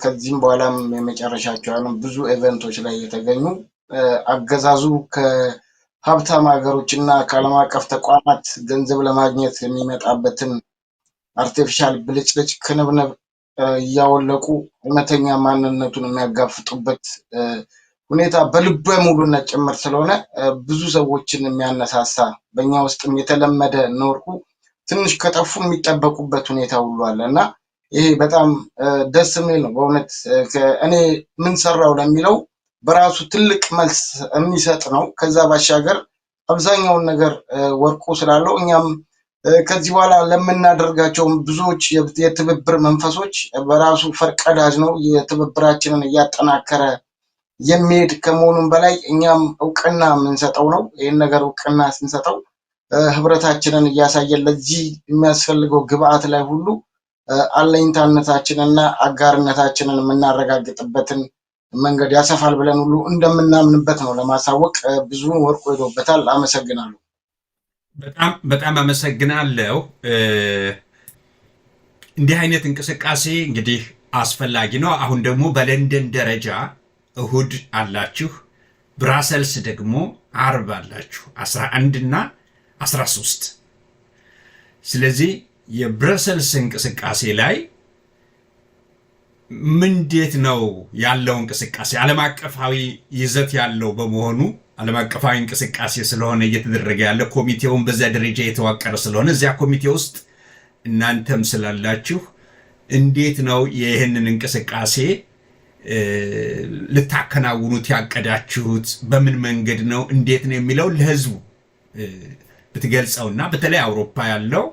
S5: ከዚህም በኋላም የመጨረሻቸው አይደለም። ብዙ ኢቨንቶች ላይ የተገኙ አገዛዙ ከሀብታም ሀገሮች እና ከዓለም አቀፍ ተቋማት ገንዘብ ለማግኘት የሚመጣበትን አርቲፊሻል ብልጭልጭ ክንብንብ እያወለቁ እውነተኛ ማንነቱን የሚያጋፍጡበት ሁኔታ በልበ ሙሉነት ጭምር ስለሆነ ብዙ ሰዎችን የሚያነሳሳ በእኛ ውስጥም የተለመደ ኖርኩ ትንሽ ከጠፉ የሚጠበቁበት ሁኔታ ሁሉ አለ እና ይሄ በጣም ደስ የሚል ነው በእውነት። እኔ ምን ሰራው ለሚለው በራሱ ትልቅ መልስ የሚሰጥ ነው። ከዛ ባሻገር አብዛኛውን ነገር ወርቁ ስላለው እኛም ከዚህ በኋላ ለምናደርጋቸው ብዙዎች የትብብር መንፈሶች በራሱ ፈርቀዳጅ ነው። የትብብራችንን እያጠናከረ የሚሄድ ከመሆኑም በላይ እኛም እውቅና የምንሰጠው ነው። ይህን ነገር እውቅና ስንሰጠው ህብረታችንን እያሳየን ለዚህ የሚያስፈልገው ግብአት ላይ ሁሉ አለኝታነታችንና አጋርነታችንን የምናረጋግጥበትን መንገድ ያሰፋል ብለን ሁሉ እንደምናምንበት ነው ለማሳወቅ ብዙ ወርቁ ሄዶበታል። አመሰግናለሁ።
S4: በጣም አመሰግናለሁ። እንዲህ አይነት እንቅስቃሴ እንግዲህ አስፈላጊ ነው። አሁን ደግሞ በለንደን ደረጃ እሁድ አላችሁ፣ ብራሰልስ ደግሞ አርብ አላችሁ 11 እና 13። ስለዚህ የብራሰልስ እንቅስቃሴ ላይ ምንዴት ነው ያለው እንቅስቃሴ? ዓለም አቀፋዊ ይዘት ያለው በመሆኑ ዓለም አቀፋዊ እንቅስቃሴ ስለሆነ እየተደረገ ያለ ኮሚቴውን በዛ ደረጃ የተዋቀረ ስለሆነ እዚያ ኮሚቴ ውስጥ እናንተም ስላላችሁ እንዴት ነው ይህንን እንቅስቃሴ ልታከናውኑት ያቀዳችሁት? በምን መንገድ ነው? እንዴት ነው የሚለው ለህዝቡ ብትገልጸውና በተለይ አውሮፓ ያለው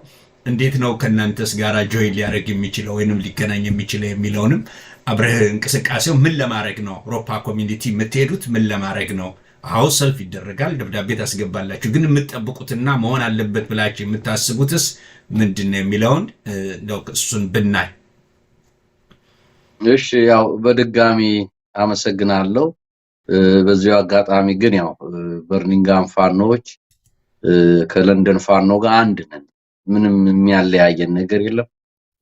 S4: እንዴት ነው ከእናንተስ ጋር ጆይን ሊያደርግ የሚችለው ወይንም ሊገናኝ የሚችለው የሚለውንም አብረህ እንቅስቃሴው ምን ለማድረግ ነው አውሮፓ ኮሚኒቲ የምትሄዱት? ምን ለማድረግ ነው? አዎ ሰልፍ ይደረጋል፣ ደብዳቤ ታስገባላችሁ፣ ግን የምትጠብቁትና መሆን አለበት ብላችሁ የምታስቡትስ ምንድን ነው የሚለውን እሱን ብናይ።
S6: እሺ ያው በድጋሚ አመሰግናለሁ። በዚሁ አጋጣሚ ግን ያው በርሚንግሃም ፋኖች ከለንደን ፋኖ ጋር አንድ ነን። ምንም የሚያለያየን ነገር የለም።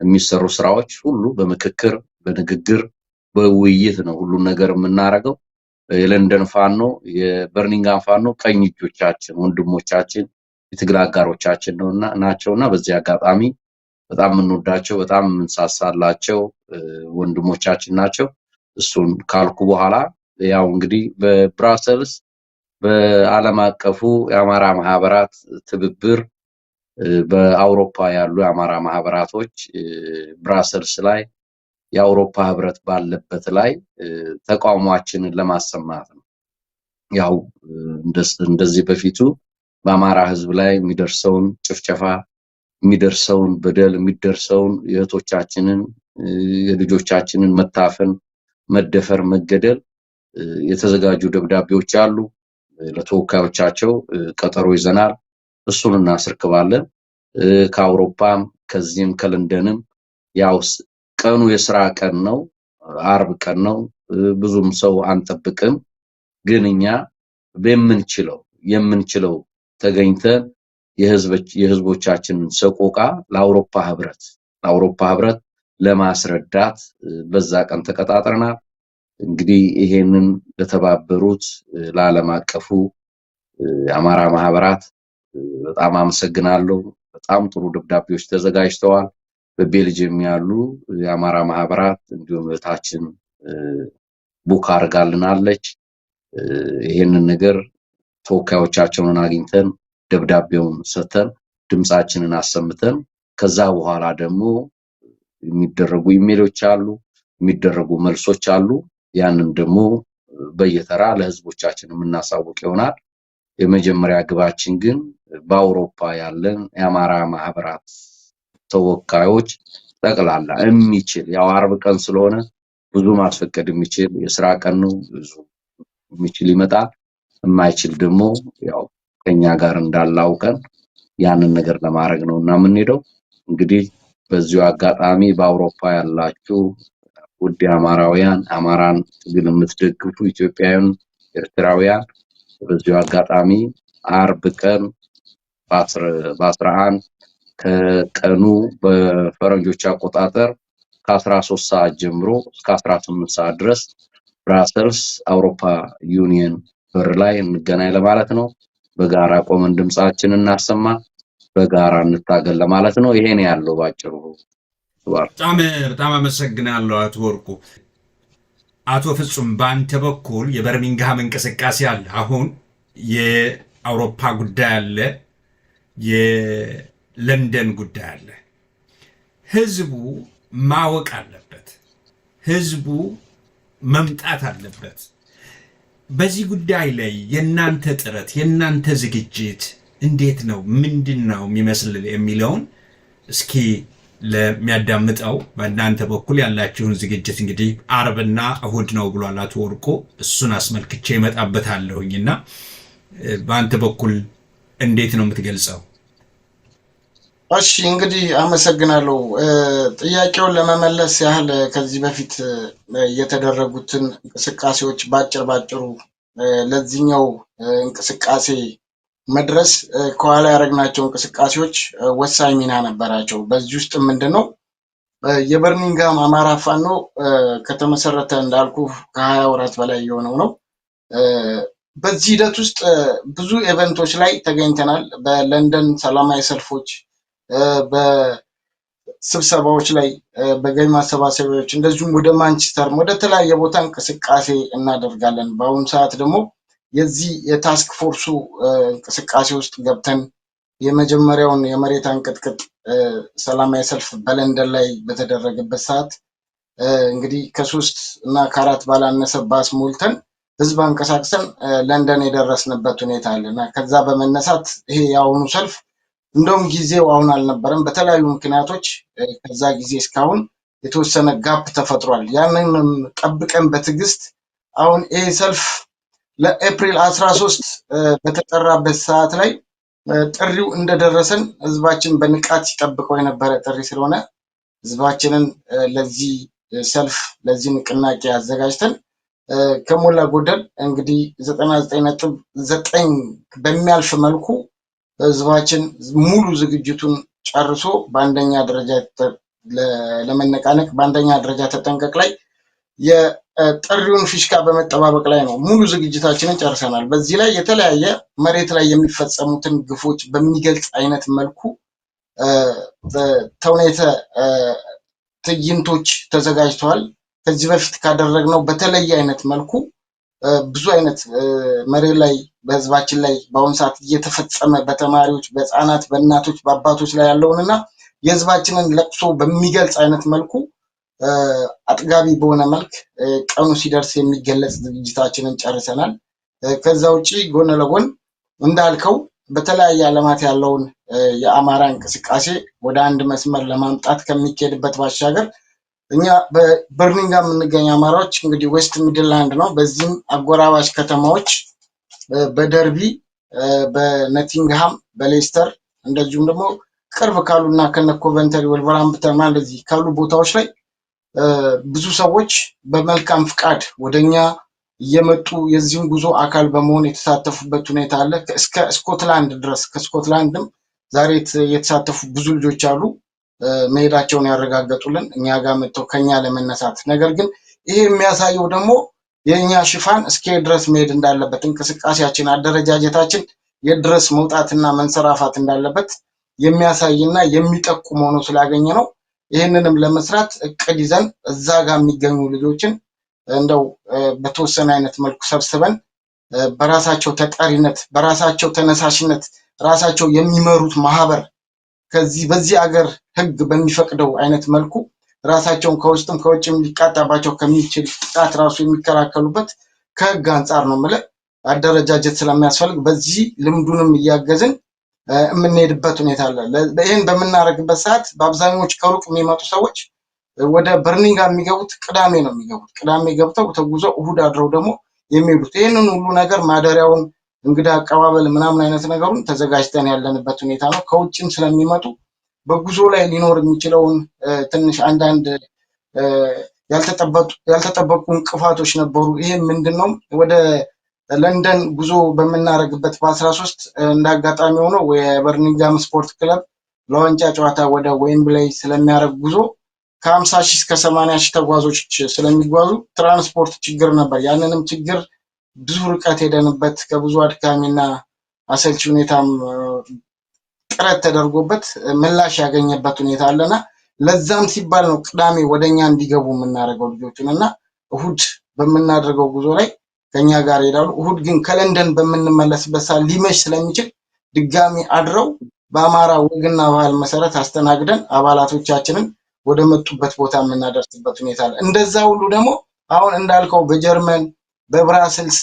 S6: የሚሰሩ ስራዎች ሁሉ በምክክር በንግግር በውይይት ነው ሁሉ ነገር የምናረገው። የለንደን ፋኖ የበርሚንግሃም ፋኖ ቀኝ እጆቻችን ወንድሞቻችን የትግል አጋሮቻችን ናቸውና በዚህ አጋጣሚ በጣም የምንወዳቸው በጣም የምንሳሳላቸው ወንድሞቻችን ናቸው። እሱን ካልኩ በኋላ ያው እንግዲህ በብራሰልስ በዓለም አቀፉ የአማራ ማህበራት ትብብር በአውሮፓ ያሉ የአማራ ማህበራቶች ብራሰልስ ላይ የአውሮፓ ህብረት ባለበት ላይ ተቃውሟችንን ለማሰማት ነው። ያው እንደዚህ በፊቱ በአማራ ህዝብ ላይ የሚደርሰውን ጭፍጨፋ የሚደርሰውን በደል የሚደርሰውን የእህቶቻችንን የልጆቻችንን መታፈን መደፈር መገደል የተዘጋጁ ደብዳቤዎች አሉ። ለተወካዮቻቸው ቀጠሮ ይዘናል። እሱን እናስርክባለን። ከአውሮፓም ከዚህም ከለንደንም ያው ቀኑ የሥራ ቀን ነው፣ አርብ ቀን ነው። ብዙም ሰው አንጠብቅም። ግን እኛ የምንችለው ተገኝተን የህዝቦቻችንን ሰቆቃ ለአውሮፓ ህብረት ለማስረዳት በዛ ቀን ተቀጣጥረናል። እንግዲህ ይሄንን ለተባበሩት ለዓለም አቀፉ የአማራ ማህበራት በጣም አመሰግናለሁ። በጣም ጥሩ ደብዳቤዎች ተዘጋጅተዋል። በቤልጅየም ያሉ የአማራ ማህበራት እንዲሁም እህታችን ቡክ አድርጋልናለች። ይሄንን ነገር ተወካዮቻቸውን አግኝተን ደብዳቤውን ሰተን ድምጻችንን አሰምተን ከዛ በኋላ ደግሞ የሚደረጉ ኢሜሎች አሉ፣ የሚደረጉ መልሶች አሉ። ያንን ደግሞ በየተራ ለህዝቦቻችን የምናሳውቅ ይሆናል። የመጀመሪያ ግባችን ግን በአውሮፓ ያለን የአማራ ማህበራት ተወካዮች ጠቅላላ የሚችል ያው አርብ ቀን ስለሆነ ብዙ ማስፈቀድ የሚችል የሥራ ቀን ነው። ብዙ የሚችል ይመጣል፣ የማይችል ደግሞ ያው ከኛ ጋር እንዳላውቀን ያንን ነገር ለማድረግ ነውና የምንሄደው። እንግዲህ በዚሁ አጋጣሚ በአውሮፓ ያላችሁ ውድ አማራውያን አማራን ትግል የምትደግፉ ኢትዮጵያውያን ኤርትራውያን በዚሁ አጋጣሚ አርብ ቀን በ11 ከቀኑ በፈረንጆች አቆጣጠር ከ13 ሰዓት ጀምሮ እስከ 18 ሰዓት ድረስ ብራሰልስ አውሮፓ ዩኒየን በር ላይ እንገናኝ ለማለት ነው። በጋራ ቆመን ድምጻችንን እናሰማ፣ በጋራ እንታገል ለማለት ነው። ይሄን ያለው ባጭሩ።
S4: በጣም አመሰግናለሁ አቶ ወርቁ። አቶ ፍጹም በአንተ በኩል የበርሚንግሃም እንቅስቃሴ አለ፣ አሁን የአውሮፓ ጉዳይ አለ፣ የለንደን ጉዳይ አለ። ህዝቡ ማወቅ አለበት፣ ህዝቡ መምጣት አለበት። በዚህ ጉዳይ ላይ የናንተ ጥረት የናንተ ዝግጅት እንዴት ነው? ምንድነው የሚመስል የሚለውን እስኪ ለሚያዳምጠው በእናንተ በኩል ያላችሁን ዝግጅት እንግዲህ አርብና እሁድ ነው ብሏል አቶ ወርቁ። እሱን አስመልክቼ እመጣበታለሁኝና በአንተ በኩል እንዴት ነው የምትገልጸው?
S5: እሺ እንግዲህ አመሰግናለሁ። ጥያቄውን ለመመለስ ያህል ከዚህ በፊት የተደረጉትን እንቅስቃሴዎች ባጭሩ ለዚህኛው እንቅስቃሴ መድረስ ከኋላ ያደረግናቸው እንቅስቃሴዎች ወሳኝ ሚና ነበራቸው። በዚህ ውስጥ ምንድነው የበርሚንግሃም አማራ ፋኖ ከተመሰረተ እንዳልኩ ከ20 ወራት በላይ የሆነው ነው። በዚህ ሂደት ውስጥ ብዙ ኢቨንቶች ላይ ተገኝተናል። በለንደን ሰላማዊ ሰልፎች፣ በስብሰባዎች ላይ፣ በገቢ ማሰባሰቢያዎች እንደዚሁም ወደ ማንቸስተር ወደ ተለያየ ቦታ እንቅስቃሴ እናደርጋለን። በአሁኑ ሰዓት ደግሞ የዚህ የታስክ ፎርሱ እንቅስቃሴ ውስጥ ገብተን የመጀመሪያውን የመሬት አንቀጥቅጥ ሰላማዊ ሰልፍ በለንደን ላይ በተደረገበት ሰዓት እንግዲህ ከ3 እና ከ4 ባላነሰ ባስ ሞልተን ህዝብ አንቀሳቅሰን ለንደን የደረስንበት ሁኔታ አለና ከዛ በመነሳት ይሄ የአሁኑ ሰልፍ እንደውም ጊዜው አሁን አልነበረም። በተለያዩ ምክንያቶች ከዛ ጊዜ እስካሁን የተወሰነ ጋፕ ተፈጥሯል። ያንንም ጠብቀን በትዕግስት አሁን ይሄ ሰልፍ ለኤፕሪል 13 በተጠራበት ሰዓት ላይ ጥሪው እንደደረሰን ህዝባችን በንቃት ሲጠብቀው የነበረ ጥሪ ስለሆነ ህዝባችንን ለዚህ ሰልፍ ለዚህ ንቅናቄ አዘጋጅተን ከሞላ ጎደል እንግዲህ 99.9 በሚያልፍ መልኩ ህዝባችን ሙሉ ዝግጅቱን ጨርሶ በአንደኛ ደረጃ ለመነቃነቅ በአንደኛ ደረጃ ተጠንቀቅ ላይ የጥሪውን ፊሽካ በመጠባበቅ ላይ ነው። ሙሉ ዝግጅታችንን ጨርሰናል። በዚህ ላይ የተለያየ መሬት ላይ የሚፈጸሙትን ግፎች በሚገልጽ አይነት መልኩ ተውኔተ ትዕይንቶች ተዘጋጅተዋል። ከዚህ በፊት ካደረግነው በተለየ አይነት መልኩ ብዙ አይነት መሬት ላይ በህዝባችን ላይ በአሁኑ ሰዓት እየተፈጸመ በተማሪዎች፣ በህፃናት፣ በእናቶች፣ በአባቶች ላይ ያለውንና የህዝባችንን ለቅሶ በሚገልጽ አይነት መልኩ አጥጋቢ በሆነ መልክ ቀኑ ሲደርስ የሚገለጽ ዝግጅታችንን ጨርሰናል። ከዛ ውጪ ጎን ለጎን እንዳልከው በተለያየ ዓለማት ያለውን የአማራ እንቅስቃሴ ወደ አንድ መስመር ለማምጣት ከሚካሄድበት ባሻገር እኛ በበርሚንግሃም የምንገኝ አማራዎች እንግዲህ ዌስት ሚድላንድ ነው። በዚህም አጎራባች ከተማዎች በደርቢ፣ በነቲንግሃም፣ በሌስተር እንደዚሁም ደግሞ ቅርብ ካሉና ከነ ኮቨንተሪ፣ ወልቨርሃምፕተን እንደዚህ ካሉ ቦታዎች ላይ ብዙ ሰዎች በመልካም ፍቃድ ወደኛ እየመጡ የዚህን ጉዞ አካል በመሆን የተሳተፉበት ሁኔታ አለ። እስከ ስኮትላንድ ድረስ ከስኮትላንድም ዛሬ የተሳተፉ ብዙ ልጆች አሉ መሄዳቸውን ያረጋገጡልን እኛ ጋር መጥተው ከኛ ለመነሳት። ነገር ግን ይሄ የሚያሳየው ደግሞ የኛ ሽፋን እስከ ድረስ መሄድ እንዳለበት እንቅስቃሴያችን፣ አደረጃጀታችን የድረስ መውጣትና መንሰራፋት እንዳለበት የሚያሳይና የሚጠቁም ሆኖ ስላገኘ ነው። ይህንንም ለመስራት እቅድ ይዘን እዛ ጋር የሚገኙ ልጆችን እንደው በተወሰነ አይነት መልኩ ሰብስበን በራሳቸው ተጠሪነት በራሳቸው ተነሳሽነት ራሳቸው የሚመሩት ማህበር በዚህ ሀገር ህግ በሚፈቅደው አይነት መልኩ ራሳቸውን ከውስጥም ከውጭም ሊቃጣባቸው ከሚችል ጥቃት ራሱ የሚከላከሉበት ከህግ አንጻር ነው ማለት አደረጃጀት ስለሚያስፈልግ በዚህ ልምዱንም እያገዝን የምንሄድበት ሁኔታ አለ። ይሄን በምናደርግበት ሰዓት በአብዛኞቹ ከሩቅ የሚመጡ ሰዎች ወደ በርሚንግሃም የሚገቡት ቅዳሜ ነው የሚገቡት። ቅዳሜ ገብተው ተጉዘው እሁድ አድረው ደግሞ የሚሄዱት። ይህንን ሁሉ ነገር ማደሪያውን እንግዳ አቀባበል ምናምን አይነት ነገሩን ተዘጋጅተን ያለንበት ሁኔታ ነው። ከውጭም ስለሚመጡ በጉዞ ላይ ሊኖር የሚችለውን ትንሽ አንዳንድ ያልተጠበቁ እንቅፋቶች ነበሩ። ይሄ ምንድነው? ወደ ለንደን ጉዞ በምናደርግበት በ13 እንዳጋጣሚ ሆኖ የበርሚንጋም ስፖርት ክለብ ለዋንጫ ጨዋታ ወደ ዌምብሌይ ስለሚያደርግ ጉዞ ከ50 ሺህ እስከ 80 ሺህ ተጓዦች ስለሚጓዙ ትራንስፖርት ችግር ነበር። ያንንም ችግር ብዙ ርቀት ሄደንበት ከብዙ አድካሚና አሰልቺ ሁኔታም ጥረት ተደርጎበት ምላሽ ያገኘበት ሁኔታ አለና ለዛም ሲባል ነው ቅዳሜ ወደኛ እንዲገቡ የምናደርገው ልጆቹን እና እሁድ በምናደርገው ጉዞ ላይ ከኛ ጋር ይሄዳሉ። እሁድ ግን ከለንደን በምንመለስበት ሰዓት ሊመሽ ስለሚችል ድጋሚ አድረው በአማራ ወግና ባህል መሰረት አስተናግደን አባላቶቻችንን ወደ መጡበት ቦታ የምናደርስበት ሁኔታ አለ። እንደዛ ሁሉ ደግሞ አሁን እንዳልከው በጀርመን በብራስልስ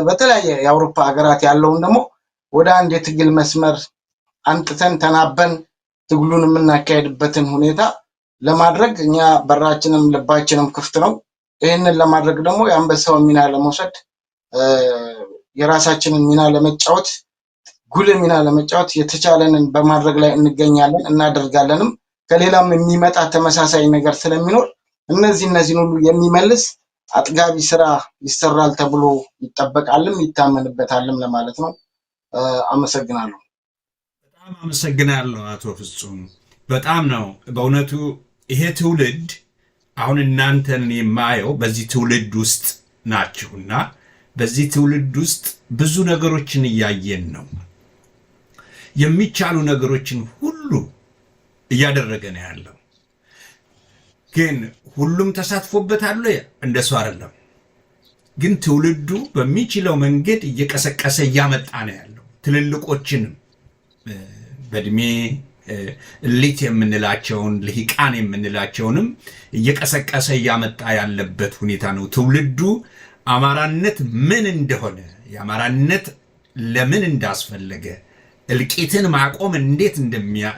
S5: በተለያየ የአውሮፓ ሀገራት ያለውን ደግሞ ወደ አንድ የትግል መስመር አንጥተን ተናበን ትግሉን የምናካሄድበትን ሁኔታ ለማድረግ እኛ በራችንም ልባችንም ክፍት ነው። ይህንን ለማድረግ ደግሞ የአንበሳውን ሚና ለመውሰድ የራሳችንን ሚና ለመጫወት ጉልህ ሚና ለመጫወት የተቻለንን በማድረግ ላይ እንገኛለን እናደርጋለንም። ከሌላም የሚመጣ ተመሳሳይ ነገር ስለሚኖር እነዚህን ሁሉ የሚመልስ አጥጋቢ ስራ ይሰራል ተብሎ ይጠበቃልም ይታመንበታልም ለማለት ነው። አመሰግናለሁ።
S4: በጣም አመሰግናለሁ አቶ ፍጹም። በጣም ነው በእውነቱ ይሄ ትውልድ አሁን እናንተን የማየው በዚህ ትውልድ ውስጥ ናችሁና በዚህ ትውልድ ውስጥ ብዙ ነገሮችን እያየን ነው። የሚቻሉ ነገሮችን ሁሉ እያደረገ ነው ያለው። ግን ሁሉም ተሳትፎበታል እንደሱ አይደለም። ግን ትውልዱ በሚችለው መንገድ እየቀሰቀሰ እያመጣ ነው ያለው። ትልልቆችንም በእድሜ እሊት የምንላቸውን ልሂቃን የምንላቸውንም እየቀሰቀሰ እያመጣ ያለበት ሁኔታ ነው። ትውልዱ አማራነት ምን እንደሆነ የአማራነት ለምን እንዳስፈለገ እልቂትን ማቆም እንዴት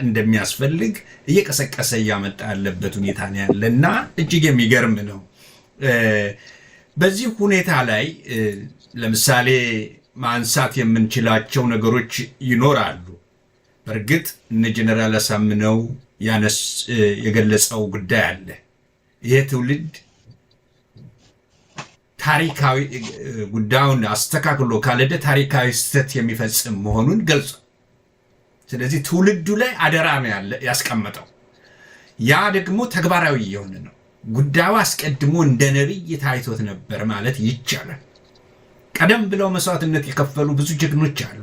S4: እንደሚያስፈልግ እየቀሰቀሰ እያመጣ ያለበት ሁኔታ ነው ያለና እጅግ የሚገርም ነው። በዚህ ሁኔታ ላይ ለምሳሌ ማንሳት የምንችላቸው ነገሮች ይኖራሉ። በእርግጥ እነ ጀነራል አሳምነው የገለጸው ጉዳይ አለ። ይሄ ትውልድ ታሪካዊ ጉዳዩን አስተካክሎ ካልሄደ ታሪካዊ ስህተት የሚፈጽም መሆኑን ገልጿል። ስለዚህ ትውልዱ ላይ አደራ ነው ያስቀመጠው። ያ ደግሞ ተግባራዊ የሆነ ነው። ጉዳዩ አስቀድሞ እንደ ነቢይ ታይቶት ነበር ማለት ይቻላል። ቀደም ብለው መስዋዕትነት የከፈሉ ብዙ ጀግኖች አሉ።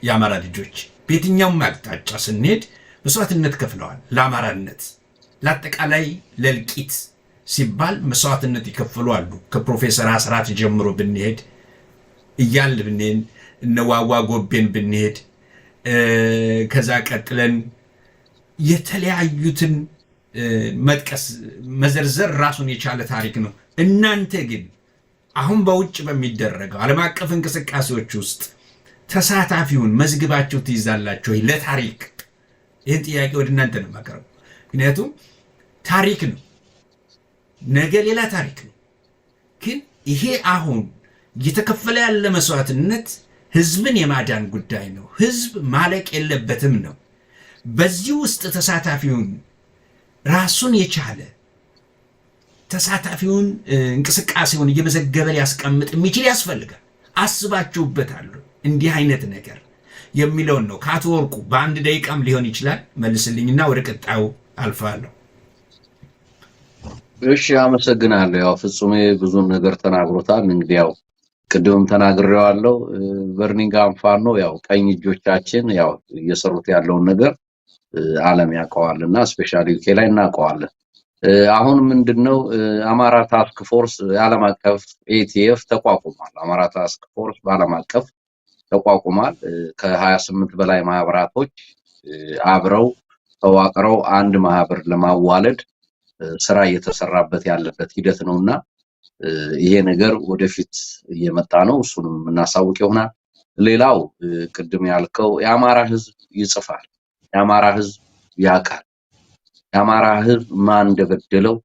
S4: የአማራ ልጆች በየትኛውም አቅጣጫ ስንሄድ መስዋዕትነት ከፍለዋል። ለአማራነት ለአጠቃላይ ለእልቂት ሲባል መስዋዕትነት ይከፈሉ አሉ። ከፕሮፌሰር አስራት ጀምሮ ብንሄድ እያል ብንሄድ እነዋዋ ጎቤን ብንሄድ ከዛ ቀጥለን የተለያዩትን መጥቀስ መዘርዘር ራሱን የቻለ ታሪክ ነው። እናንተ ግን አሁን በውጭ በሚደረገው ዓለም አቀፍ እንቅስቃሴዎች ውስጥ ተሳታፊውን መዝግባችሁ ትይዛላችሁ ወይ? ለታሪክ ይህን ጥያቄ ወደ እናንተ ነው የማቀርበው። ምክንያቱም ታሪክ ነው፣ ነገ ሌላ ታሪክ ነው። ግን ይሄ አሁን እየተከፈለ ያለ መስዋዕትነት ህዝብን የማዳን ጉዳይ ነው። ህዝብ ማለቅ የለበትም ነው። በዚህ ውስጥ ተሳታፊውን ራሱን የቻለ ተሳታፊውን እንቅስቃሴውን እየመዘገበ ሊያስቀምጥ የሚችል ያስፈልጋል። አስባችሁበታል እንዲህ አይነት ነገር የሚለውን ነው። ከአቶ ወርቁ በአንድ ደቂቃም ሊሆን ይችላል መልስልኝና ወደ ቀጣዩ አልፋለሁ።
S6: እሺ አመሰግናለሁ። ያው ፍጹሜ ብዙ ነገር ተናግሮታል። እንግዲህ ያው ቅድምም ተናግሬዋለሁ። በርሚንግሃም ፋኖ ያው ቀኝ እጆቻችን ያው እየሰሩት ያለውን ነገር ዓለም ያውቀዋልና ስፔሻሊ ዩኬ ላይ እናውቀዋለን። አሁን ምንድነው አማራ ታስክ ፎርስ ዓለም አቀፍ ኤቲኤፍ ተቋቁሟል። አማራ ታስክ ፎርስ በዓለም አቀፍ ተቋቁሟል። ከ28 በላይ ማህበራቶች አብረው ተዋቅረው አንድ ማህበር ለማዋለድ ስራ እየተሰራበት ያለበት ሂደት ነውና ይሄ ነገር ወደፊት እየመጣ ነው። እሱንም እናሳውቅ ይሆናል። ሌላው ቅድም ያልከው የአማራ ህዝብ ይጽፋል፣ የአማራ ህዝብ ያውቃል። የአማራ ህዝብ ማን እንደበደለው፣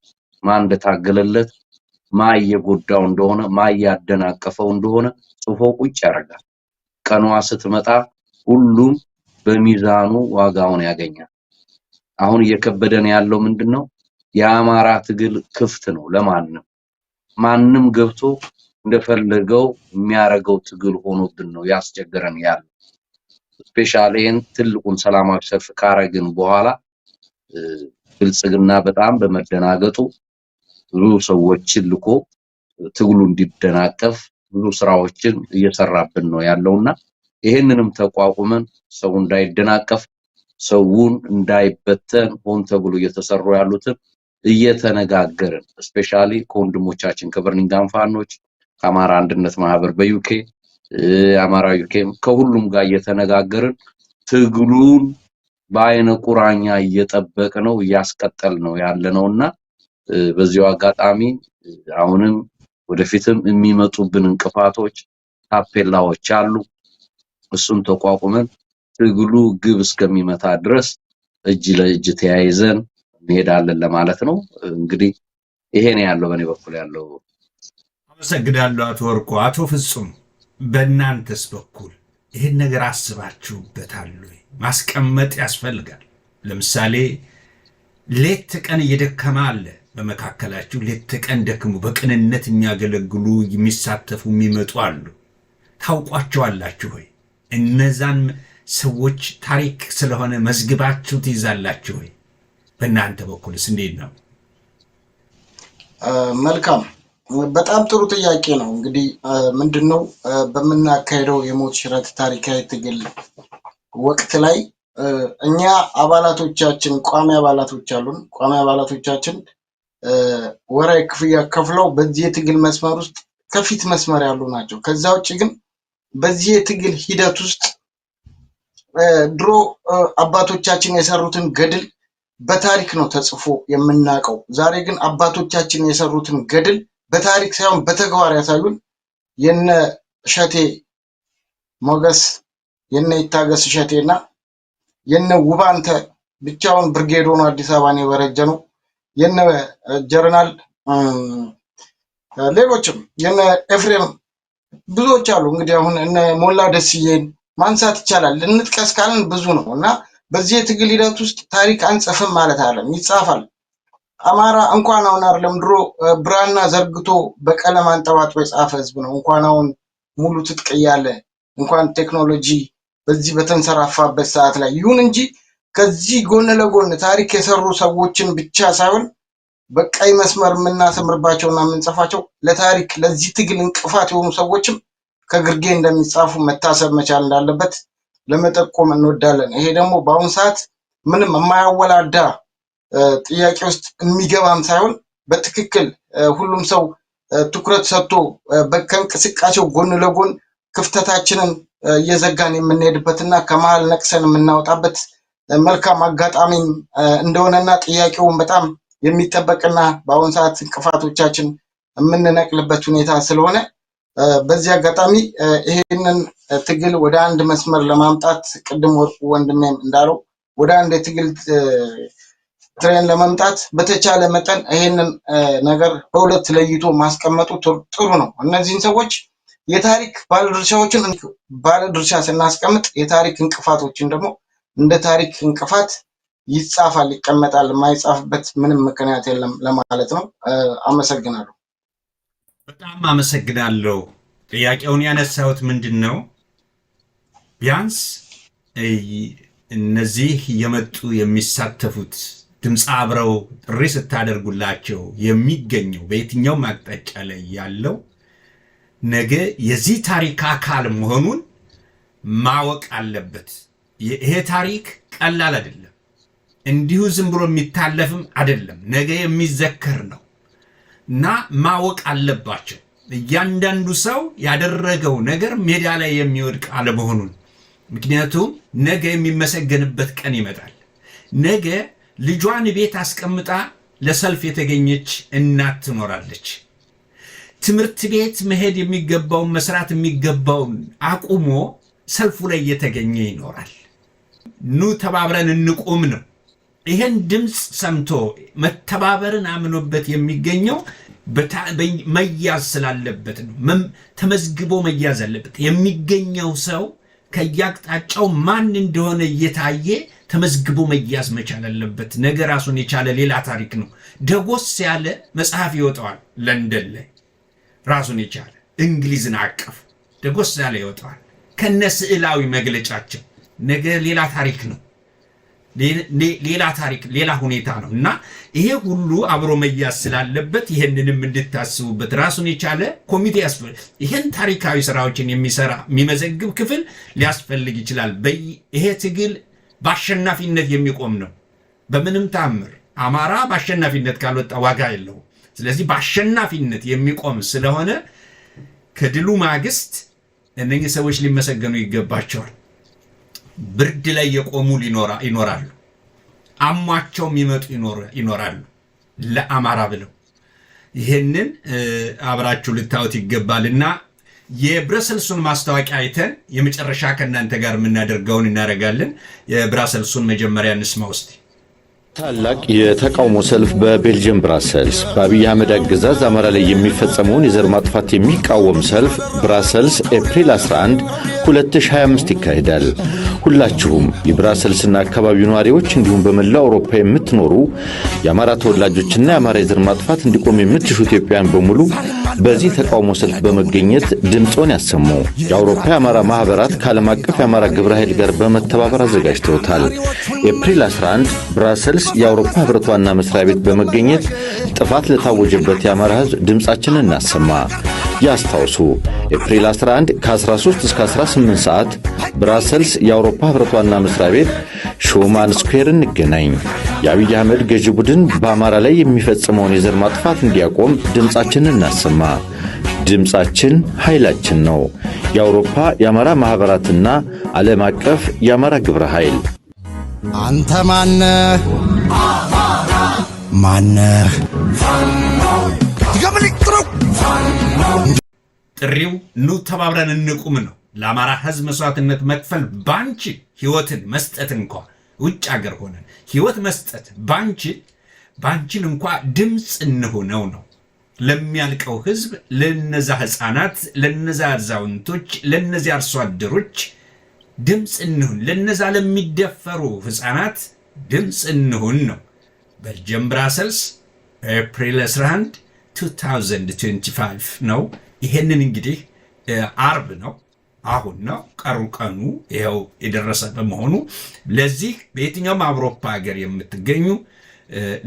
S6: ማን እንደታገለለት፣ ማን እየጎዳው እንደሆነ፣ ማን ያደናቀፈው እንደሆነ ጽፎ ቁጭ ያደርጋል። ቀኗ ስትመጣ ሁሉም በሚዛኑ ዋጋውን ያገኛል። አሁን እየከበደን ያለው ምንድነው? የአማራ ትግል ክፍት ነው ለማንም ማንም ገብቶ እንደፈለገው የሚያረገው ትግል ሆኖብን ነው ያስቸገረን ያለው። ስፔሻሊ ትልቁን ሰላማዊ ሰልፍ ካረግን በኋላ ብልጽግና በጣም በመደናገጡ ብዙ ሰዎችን ልኮ ትግሉ እንዲደናቀፍ ብዙ ስራዎችን እየሰራብን ነው ያለውና ይሄንንም ተቋቁመን ሰው እንዳይደናቀፍ ሰውን እንዳይበተን ሆን ተብሎ እየተሰሩ ያሉትን እየተነጋገርን ስፔሻሊ ከወንድሞቻችን ከበርኒንጋም ፋኖች ከአማራ አንድነት ማህበር በዩኬ አማራ ዩኬም ከሁሉም ጋር እየተነጋገርን ትግሉን በአይነ ቁራኛ እየጠበቅነው እያስቀጠልነው ያለነውና በዚሁ አጋጣሚ አሁንም ወደፊትም የሚመጡብን እንቅፋቶች ታፔላዎች አሉ። እሱን ተቋቁመን ትግሉ ግብ እስከሚመታ ድረስ እጅ ለእጅ ተያይዘን እንሄዳለን ለማለት ነው። እንግዲህ ይሄ ነው ያለው በኔ በኩል ያለው።
S4: አመሰግናለሁ አቶ ወርቁ። አቶ ፍጹም በእናንተስ በኩል ይሄን ነገር አስባችሁበታል ወይ? ማስቀመጥ ያስፈልጋል። ለምሳሌ ሌት ቀን እየደከመ አለ በመካከላችሁ ሌት ቀን ደክሙ በቅንነት የሚያገለግሉ የሚሳተፉ የሚመጡ አሉ። ታውቋቸዋላችሁ ወይ? እነዛን ሰዎች ታሪክ ስለሆነ መዝግባችሁ ትይዛላችሁ ወይ? በእናንተ በኩልስ እንዴት ነው?
S5: መልካም በጣም ጥሩ ጥያቄ ነው። እንግዲህ ምንድነው በመናካሄደው የሞት ሽረት ታሪካዊ ትግል ወቅት ላይ እኛ አባላቶቻችን ቋሚ አባላቶች አሉን። ቋሚ አባላቶቻችን ወራይ ክፍያ ከፍለው በዚህ የትግል መስመር ውስጥ ከፊት መስመር ያሉ ናቸው። ከዛ ውጭ ግን በዚህ የትግል ሂደት ውስጥ ድሮ አባቶቻችን የሰሩትን ገድል በታሪክ ነው ተጽፎ የምናውቀው። ዛሬ ግን አባቶቻችን የሰሩትን ገድል በታሪክ ሳይሆን በተግባር ያሳዩን የነ እሸቴ ሞገስ የነ ይታገስ እሸቴና የነ ውባንተ ብቻውን ብርጌድ ሆኖ አዲስ አበባን የወረጀ ነው። የነ ጀነራል ሌሎችም የነ ኤፍሬም ብዙዎች አሉ። እንግዲህ አሁን እነ ሞላ ደስዬን ማንሳት ይቻላል። እንጥቀስ ካልን ብዙ ነው እና በዚህ የትግል ሂደት ውስጥ ታሪክ አንጽፍም ማለት አይደለም፣ ይጻፋል። አማራ እንኳን አሁን አይደለም ድሮ ብራና ዘርግቶ በቀለም አንጠባጥቦ የጻፈ ህዝብ ነው። እንኳን አሁን ሙሉ ትጥቅ ያለ እንኳን ቴክኖሎጂ በዚህ በተንሰራፋበት ሰዓት ላይ ይሁን እንጂ ከዚህ ጎን ለጎን ታሪክ የሰሩ ሰዎችን ብቻ ሳይሆን በቀይ መስመር የምናሰምርባቸውና የምንጽፋቸው ለታሪክ ለዚህ ትግል እንቅፋት የሆኑ ሰዎችም ከግርጌ እንደሚጻፉ መታሰብ መቻል እንዳለበት ለመጠቆም እንወዳለን። ይሄ ደግሞ በአሁን ሰዓት ምንም የማያወላዳ ጥያቄ ውስጥ የሚገባም ሳይሆን በትክክል ሁሉም ሰው ትኩረት ሰጥቶ ከእንቅስቃሴው ጎን ለጎን ክፍተታችንን እየዘጋን የምንሄድበትና ከመሃል ነቅሰን የምናወጣበት መልካም አጋጣሚም እንደሆነና ጥያቄውን በጣም የሚጠበቅና በአሁን ሰዓት እንቅፋቶቻችን የምንነቅልበት ሁኔታ ስለሆነ በዚህ አጋጣሚ ይሄንን ትግል ወደ አንድ መስመር ለማምጣት ቅድም ወርቁ ወንድሜም እንዳለው ወደ አንድ የትግል ትሬን ለማምጣት በተቻለ መጠን ይሄንን ነገር በሁለት ለይቶ ማስቀመጡ ጥሩ ነው። እነዚህን ሰዎች የታሪክ ባለድርሻዎችን ባለድርሻ ስናስቀምጥ የታሪክ እንቅፋቶችን ደግሞ እንደ ታሪክ እንቅፋት ይጻፋል፣ ይቀመጣል። የማይጻፍበት ምንም ምክንያት የለም ለማለት ነው። አመሰግናለሁ።
S4: በጣም አመሰግናለሁ። ጥያቄውን ያነሳሁት ምንድነው ቢያንስ እነዚህ የመጡ የሚሳተፉት ድምፅ አብረው ጥሪ ስታደርጉላቸው የሚገኘው በየትኛውም አቅጣጫ ላይ ያለው ነገ የዚህ ታሪክ አካል መሆኑን ማወቅ አለበት። ይሄ ታሪክ ቀላል አይደለም፣ እንዲሁ ዝም ብሎ የሚታለፍም አይደለም፣ ነገ የሚዘከር ነው እና ማወቅ አለባቸው። እያንዳንዱ ሰው ያደረገው ነገር ሜዳ ላይ የሚወድቅ አለመሆኑን። ምክንያቱም ነገ የሚመሰገንበት ቀን ይመጣል። ነገ ልጇን ቤት አስቀምጣ ለሰልፍ የተገኘች እናት ትኖራለች። ትምህርት ቤት መሄድ የሚገባውን መስራት የሚገባውን አቁሞ ሰልፉ ላይ የተገኘ ይኖራል። ኑ ተባብረን እንቁም ነው። ይሄን ድምፅ ሰምቶ መተባበርን አምኖበት የሚገኘው መያዝ ስላለበት ነው። ተመዝግቦ መያዝ አለበት። የሚገኘው ሰው ከያቅጣጫው ማን እንደሆነ እየታየ ተመዝግቦ መያዝ መቻል አለበት። ነገ ራሱን የቻለ ሌላ ታሪክ ነው። ደጎስ ያለ መጽሐፍ ይወጣዋል ለንደን ላይ ራሱን የቻለ እንግሊዝን አቀፍ ደጎስ ያለ ይወጣዋል ከነ ስዕላዊ መግለጫቸው። ነገ ሌላ ታሪክ ነው፣ ሌላ ታሪክ፣ ሌላ ሁኔታ ነው እና ይሄ ሁሉ አብሮ መያዝ ስላለበት ይሄንንም እንድታስቡበት ራሱን የቻለ ኮሚቴ ያስፈልግ። ይሄን ታሪካዊ ስራዎችን የሚሰራ የሚመዘግብ ክፍል ሊያስፈልግ ይችላል። ይሄ ትግል በአሸናፊነት የሚቆም ነው። በምንም ታምር አማራ በአሸናፊነት ካልወጣ ዋጋ የለውም። ስለዚህ በአሸናፊነት የሚቆም ስለሆነ ከድሉ ማግስት እነኚህ ሰዎች ሊመሰገኑ ይገባቸዋል። ብርድ ላይ የቆሙ ይኖራሉ፣ አሟቸው የሚመጡ ይኖራሉ ለአማራ ብለው። ይህንን አብራችሁ ልታዩት ይገባልና የብራሰልሱን ማስታወቂያ አይተን የመጨረሻ ከእናንተ ጋር የምናደርገውን እናደርጋለን። የብራሰልሱን መጀመሪያ እንስማ ውስጥ
S11: ታላቅ የተቃውሞ ሰልፍ በቤልጅየም ብራሰልስ። በአብይ አህመድ አገዛዝ አማራ ላይ የሚፈጸመውን የዘር ማጥፋት የሚቃወም ሰልፍ ብራሰልስ ኤፕሪል 11 2025 ይካሄዳል። ሁላችሁም የብራሰልስና አካባቢው ነዋሪዎች እንዲሁም በመላው አውሮፓ የምትኖሩ የአማራ ተወላጆችና የአማራ የዘር ማጥፋት እንዲቆም የምትሹ ኢትዮጵያውያን በሙሉ በዚህ ተቃውሞ ሰልፍ በመገኘት ድምጾን ያሰሙ። የአውሮፓ የአማራ ማህበራት ከዓለም አቀፍ የአማራ ግብረ ኃይል ጋር በመተባበር አዘጋጅተውታል። ኤፕሪል 11 ብራሰልስ የአውሮፓ ህብረት ዋና መስሪያ ቤት በመገኘት ጥፋት ለታወጀበት የአማራ ህዝብ ድምጻችንን እናሰማ። ያስታውሱ፣ ኤፕሪል 11 ከ13 እስከ 18 ሰዓት ብራሰልስ የአውሮፓ ህብረት ዋና መስሪያ ቤት ሹማን ስኩዌር እንገናኝ። የአብይ አህመድ ገዢ ቡድን በአማራ ላይ የሚፈጽመውን የዘር ማጥፋት እንዲያቆም ድምጻችንን እናሰማ። ድምጻችን ኃይላችን ነው። የአውሮፓ የአማራ ማህበራትና ዓለም አቀፍ የአማራ ግብረ ኃይል።
S12: አንተ ማነህ? ማነህ?
S4: ጥሪው ኑ ተባብረን እንቁም ነው። ለአማራ ህዝብ መስዋዕትነት መክፈል ባንችል፣ ህይወትን መስጠት እንኳ ውጭ አገር ሆነን ህይወት መስጠት ባንችል እንኳ ድምፅ እንሆነው ነው። ለሚያልቀው ህዝብ፣ ለነዛ ህፃናት፣ ለነዛ አዛውንቶች፣ ለነዚያ አርሶ አደሮች ድምፅ እንሁን። ለነዛ ለሚደፈሩ ህፃናት ድምፅ እንሁን ነው። ቤልጅየም ብራሰልስ ኤፕሪል 11 2025 ነው። ይሄንን እንግዲህ አርብ ነው፣ አሁን ነው ቀኑ ይኸው የደረሰ በመሆኑ ለዚህ በየትኛውም አውሮፓ ሀገር የምትገኙ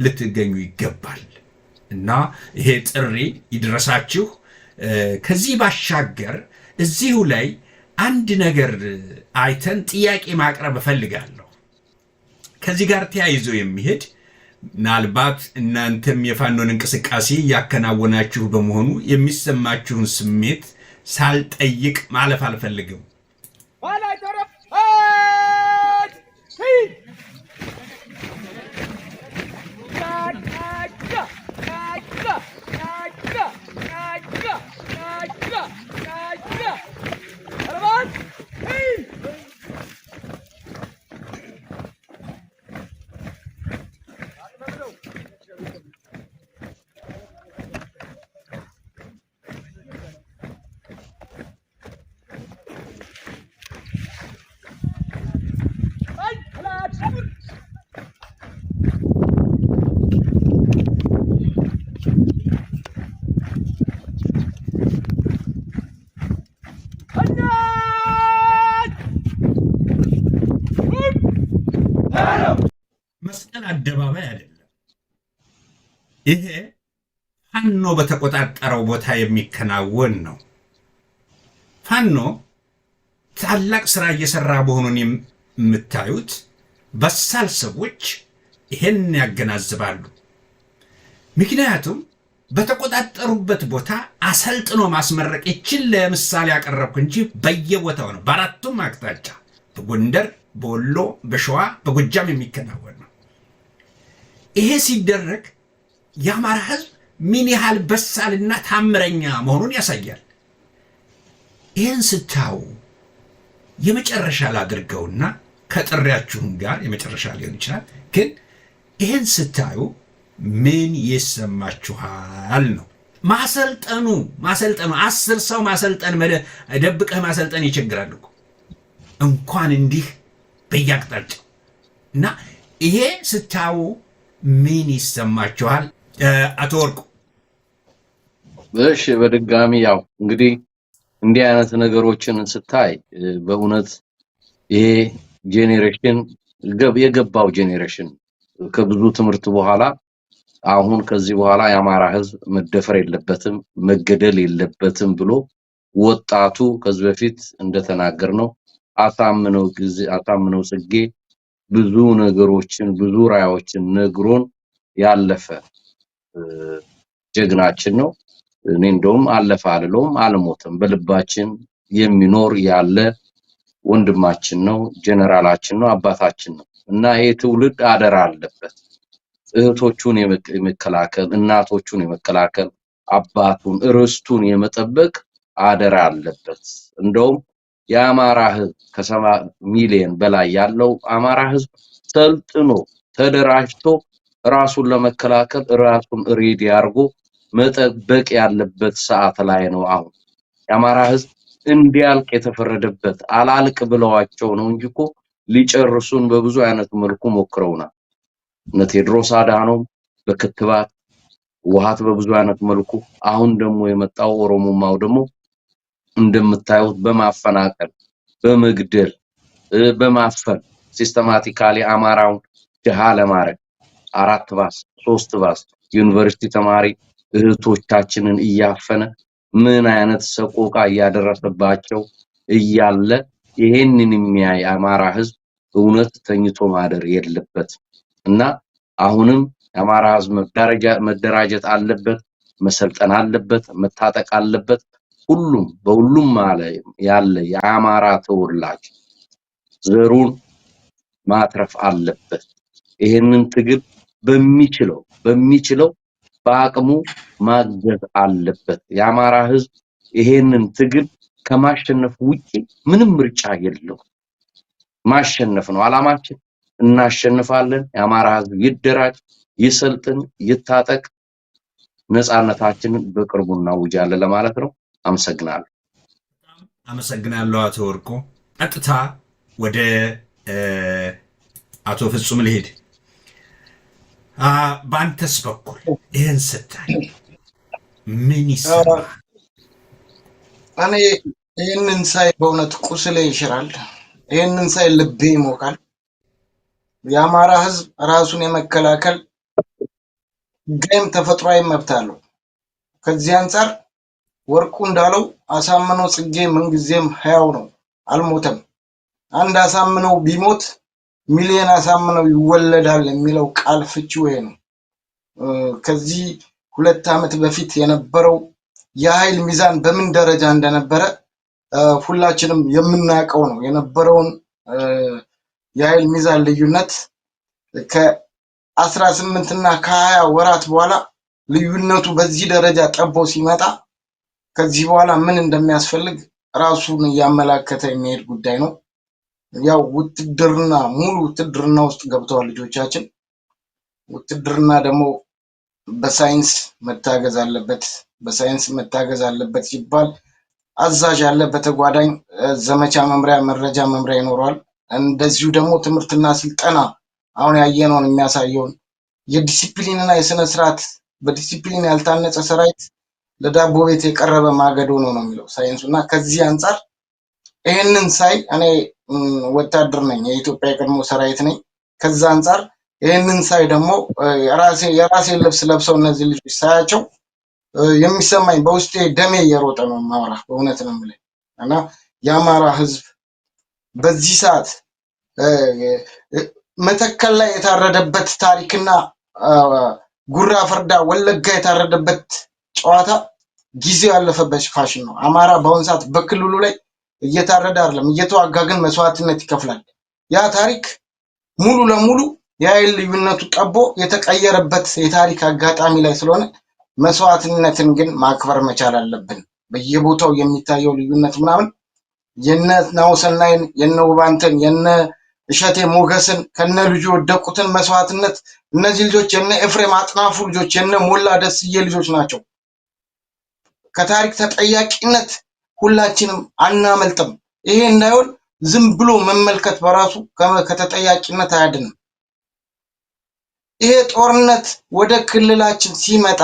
S4: ልትገኙ ይገባል እና ይሄ ጥሪ ይድረሳችሁ። ከዚህ ባሻገር እዚሁ ላይ አንድ ነገር አይተን ጥያቄ ማቅረብ እፈልጋለሁ። ከዚህ ጋር ተያይዞ የሚሄድ ምናልባት እናንተም የፋኖን እንቅስቃሴ ያከናወናችሁ በመሆኑ የሚሰማችሁን ስሜት ሳልጠይቅ ማለፍ አልፈልግም። መስቀል አደባባይ አይደለም። ይሄ ፋኖ በተቆጣጠረው ቦታ የሚከናወን ነው። ፋኖ ታላቅ ስራ እየሰራ መሆኑን የምታዩት በሳል ሰዎች ይሄን ያገናዝባሉ። ምክንያቱም በተቆጣጠሩበት ቦታ አሰልጥኖ ማስመረቅ ይችል ለምሳሌ ያቀረብኩ እንጂ በየቦታው ነው። በአራቱም አቅጣጫ በጎንደር፣ በወሎ፣ በሸዋ፣ በጎጃም የሚከናወን ነው። ይሄ ሲደረግ የአማራ ህዝብ ምን ያህል በሳልና ታምረኛ መሆኑን ያሳያል። ይህን ስታዩ የመጨረሻ ላድርገውና ከጥሪያችሁም ጋር የመጨረሻ ሊሆን ይችላል፣ ግን ይህን ስታዩ ምን ይሰማችኋል ነው። ማሰልጠኑ 10 ሰው ማሰልጠን ደብቀህ ማሰልጠን ይቸግራል እኮ። እንኳን እንዲህ በየአቅጣጫው እና ይሄ ስታዩ ምን ይሰማችኋል? አቶ ወርቁ።
S6: እሺ በድጋሚ ያው እንግዲህ እንዲህ አይነት ነገሮችን ስታይ በእውነት ይሄ ጄኔሬሽን የገባው ጄኔሬሽን ከብዙ ትምህርት በኋላ አሁን ከዚህ በኋላ የአማራ ህዝብ መደፈር የለበትም መገደል የለበትም ብሎ ወጣቱ ከዚህ በፊት እንደተናገርነው አሳምነው ጽጌ ብዙ ነገሮችን ብዙ ራዮችን ነግሮን ያለፈ ጀግናችን ነው። እኔ እንደውም አለፈ አልለውም አልሞተም በልባችን የሚኖር ያለ ወንድማችን ነው፣ ጀነራላችን ነው፣ አባታችን ነው እና ይሄ ትውልድ አደራ አለበት እህቶቹን የመከላከል እናቶቹን የመከላከል አባቱን ርስቱን የመጠበቅ አደራ አለበት። እንደውም የአማራ ህዝብ ከ7 ሚሊዮን በላይ ያለው አማራ ህዝብ ሰልጥኖ ተደራጅቶ ራሱን ለመከላከል ራሱን ሬዲ አድርጎ መጠበቅ ያለበት ሰዓት ላይ ነው። አሁን የአማራ ህዝብ እንዲያልቅ የተፈረደበት አላልቅ ብለዋቸው ነው እንጂ እኮ ሊጨርሱን በብዙ አይነት መልኩ ሞክረውናል። እነ ቴዎድሮስ አድሃኖም በክትባት ውሃት በብዙ አይነት መልኩ አሁን ደግሞ የመጣው ኦሮሞማው ደግሞ እንደምታዩት በማፈናቀል በመግደል በማፈን ሲስተማቲካሊ አማራውን ድሃ ለማድረግ 4 ባስ 3 ባስ ዩኒቨርሲቲ ተማሪ እህቶቻችንን እያፈነ ምን አይነት ሰቆቃ እያደረሰባቸው እያለ ይሄንን የሚያይ አማራ ህዝብ እውነት ተኝቶ ማደር የለበት እና አሁንም የአማራ ህዝብ መደራጀት አለበት፣ መሰልጠን አለበት፣ መታጠቅ አለበት። ሁሉም በሁሉም ያለ የአማራ ተወላጅ ዘሩን ማትረፍ አለበት። ይሄንን ትግል በሚችለው በአቅሙ ማገዝ አለበት። የአማራ ህዝብ ይሄንን ትግል ከማሸነፍ ውጪ ምንም ምርጫ የለው። ማሸነፍ ነው አላማችን። እናሸንፋለን። የአማራ ህዝብ ይደራጅ፣ ይሰልጥን፣ ይታጠቅ፣ ነፃነታችንን በቅርቡ እናውጃለን ለማለት ነው። አመሰግናለሁ።
S4: አመሰግናለሁ አቶ ወርቁ። ቀጥታ ወደ አቶ ፍጹም ልሄድ። በአንተስ በኩል ይህን ስታይ ምን ይሰማል?
S5: እኔ ይህንን ሳይ በእውነት ቁስሌ ይሽራል። ይህንን ሳይ ልቤ ይሞቃል። የአማራ ህዝብ ራሱን የመከላከል ገም ተፈጥሯዊ መብት አለው። ከዚህ አንፃር ወርቁ እንዳለው አሳምነው ጽጌ ምንጊዜም ሕያው ነው፣ አልሞተም። አንድ አሳምነው ቢሞት ሚሊዮን አሳምነው ይወለዳል የሚለው ቃል ፍቺው ይሄ ነው። ከዚህ 2 ዓመት በፊት የነበረው የኃይል ሚዛን በምን ደረጃ እንደነበረ ሁላችንም የምናውቀው ነው። የነበረውን የኃይል ሚዛን ልዩነት ከ18 እና ከ20 ወራት በኋላ ልዩነቱ በዚህ ደረጃ ጠቦ ሲመጣ ከዚህ በኋላ ምን እንደሚያስፈልግ ራሱን ያመላከተ የሚሄድ ጉዳይ ነው። ያው ውትድርና ሙሉ ውትድርና ውስጥ ገብተዋል ልጆቻችን። ውትድርና ደግሞ በሳይንስ መታገዝ አለበት። በሳይንስ መታገዝ አለበት ሲባል አዛዥ ያለ በተጓዳኝ ዘመቻ መምሪያ መረጃ መምሪያ ይኖራል። እንደዚሁ ደግሞ ትምህርትና ስልጠና አሁን ያየነውን የሚያሳየውን የዲሲፕሊንና የስነ ስርዓት በዲሲፕሊን ያልታነጸ ሰራዊት ለዳቦ ቤት የቀረበ ማገዶ ነው የሚለው ሳይንሱና ከዚህ አንፃር ይሄንን ሳይ እኔ ወታደር ነኝ፣ የኢትዮጵያ የቀድሞ ሰራዊት ነኝ። ከዛ አንፃር ይሄንን ሳይ ደግሞ የራሴ ልብስ ለብሰው እነዚህ ልጆች ሳያቸው የሚሰማኝ በውስጤ ደሜ እየሮጠ ነው ማውራ በእውነት ነው የምልህ እና የአማራ ህዝብ በዚህ ሰዓት መተከል ላይ የታረደበት ታሪክና ጉራ ፈርዳ ወለጋ የታረደበት ጨዋታ ጊዜው ያለፈበት ፋሽን ነው። አማራ በአሁን ሰዓት በክልሉ ላይ እየታረደ አይደለም፣ እየተዋጋ ግን መስዋዕትነት ይከፍላል። ያ ታሪክ ሙሉ ለሙሉ የኃይል ልዩነቱ ጠቦ የተቀየረበት የታሪክ አጋጣሚ ላይ ስለሆነ መስዋዕትነትን ግን ማክበር መቻል አለብን። በየቦታው የሚታየው ልዩነት ምናምን የነ ናውሰናይን የነ ውባንተን የነ እሸቴ ሞገስን ከነ ልጁ ወደቁትን መስዋዕትነት እነዚህ ልጆች የነ ኤፍሬም አጥናፉ ልጆች የነ ሞላ ደስዬ ልጆች ናቸው። ከታሪክ ተጠያቂነት ሁላችንም አናመልጥም። ይሄ እንዳይሆን ዝም ብሎ መመልከት በራሱ ከተጠያቂነት አያድንም። ይሄ ጦርነት ወደ ክልላችን ሲመጣ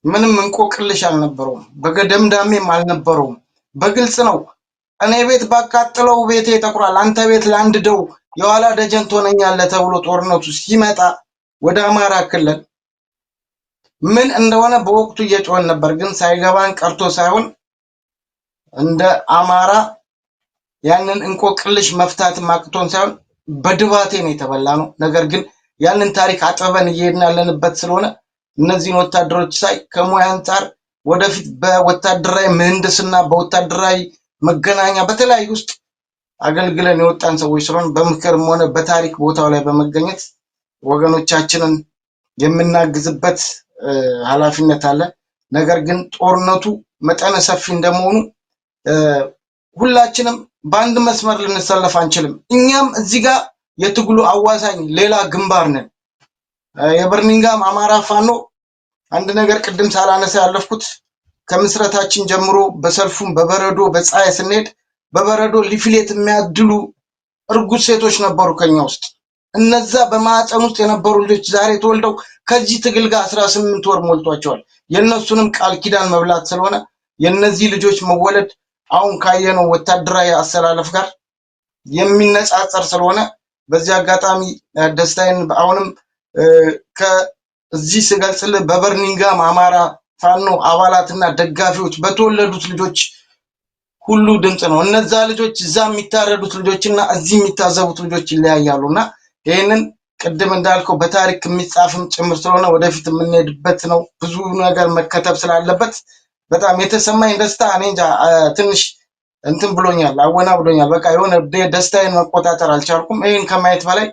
S5: ምንም እንቆቅልሽ አልነበረውም፣ በገደምዳሜም አልነበረውም። በግልጽ ነው። እኔ ቤት ባቃጥለው ቤቴ ይጠቁራል፣ አንተ ቤት ላንድደው የኋላ ደጀን ትሆነኛለህ ተብሎ ጦርነቱ ሲመጣ ወደ አማራ ክልል ምን እንደሆነ በወቅቱ እየጮህን ነበር። ግን ሳይገባን ቀርቶ ሳይሆን እንደ አማራ ያንን እንቆቅልሽ መፍታት ማቅቶን ሳይሆን በድባቴ ነው የተበላ ነው። ነገር ግን ያንን ታሪክ አጥበን እየሄድን ያለንበት ስለሆነ እነዚህን ወታደሮች ሳይ ከሙያ አንፃር ወደፊት በወታደራዊ ምህንድስና በወታደራዊ መገናኛ በተለያዩ ውስጥ አገልግለን የወጣን ሰዎች ስለሆነ በምክርም ሆነ በታሪክ ቦታው ላይ በመገኘት ወገኖቻችንን የምናግዝበት ኃላፊነት አለ። ነገር ግን ጦርነቱ መጠነ ሰፊ እንደመሆኑ ሁላችንም በአንድ መስመር ልንሰለፍ አንችልም። እኛም እዚህ ጋር የትግሉ አዋሳኝ ሌላ ግንባር ነን። የበርሚንጋም አማራ ፋኖ አንድ ነገር ቅድም ሳላነሳ ያለፍኩት ከምስረታችን ጀምሮ በሰልፉም በበረዶ በፀሐይ ስንሄድ በበረዶ ሊፍሌት የሚያድሉ እርጉዝ ሴቶች ነበሩ ከኛ ውስጥ። እነዛ በማዕፀን ውስጥ የነበሩ ልጆች ዛሬ ተወልደው ከዚህ ትግል ጋር 18 ወር ሞልቷቸዋል። የነሱንም ቃል ኪዳን መብላት ስለሆነ የነዚህ ልጆች መወለድ አሁን ካየነው ወታደራዊ አሰላለፍ ጋር የሚነጻጸር ስለሆነ በዚህ አጋጣሚ ደስታዬን አሁንም ከዚህ ስገልጽልህ በበርሚንጋም አማራ ፋኖ አባላትና ደጋፊዎች በተወለዱት ልጆች ሁሉ ድምጽ ነው። እነዛ ልጆች እዛ የሚታረዱት ልጆችና እዚህ የሚታዘቡት ልጆች ይለያያሉና ይሄንን ቅድም እንዳልከው በታሪክ የሚጻፍም ጭምር ስለሆነ ወደፊት የምንሄድበት ነው። ብዙ ነገር መከተብ ስላለበት በጣም የተሰማኝ ደስታ እኔ እንጃ ትንሽ እንትን ብሎኛል፣ አወና ብሎኛል። በቃ የሆነ ደስታዬን መቆጣጠር አልቻልኩም። ይሄን ከማየት በላይ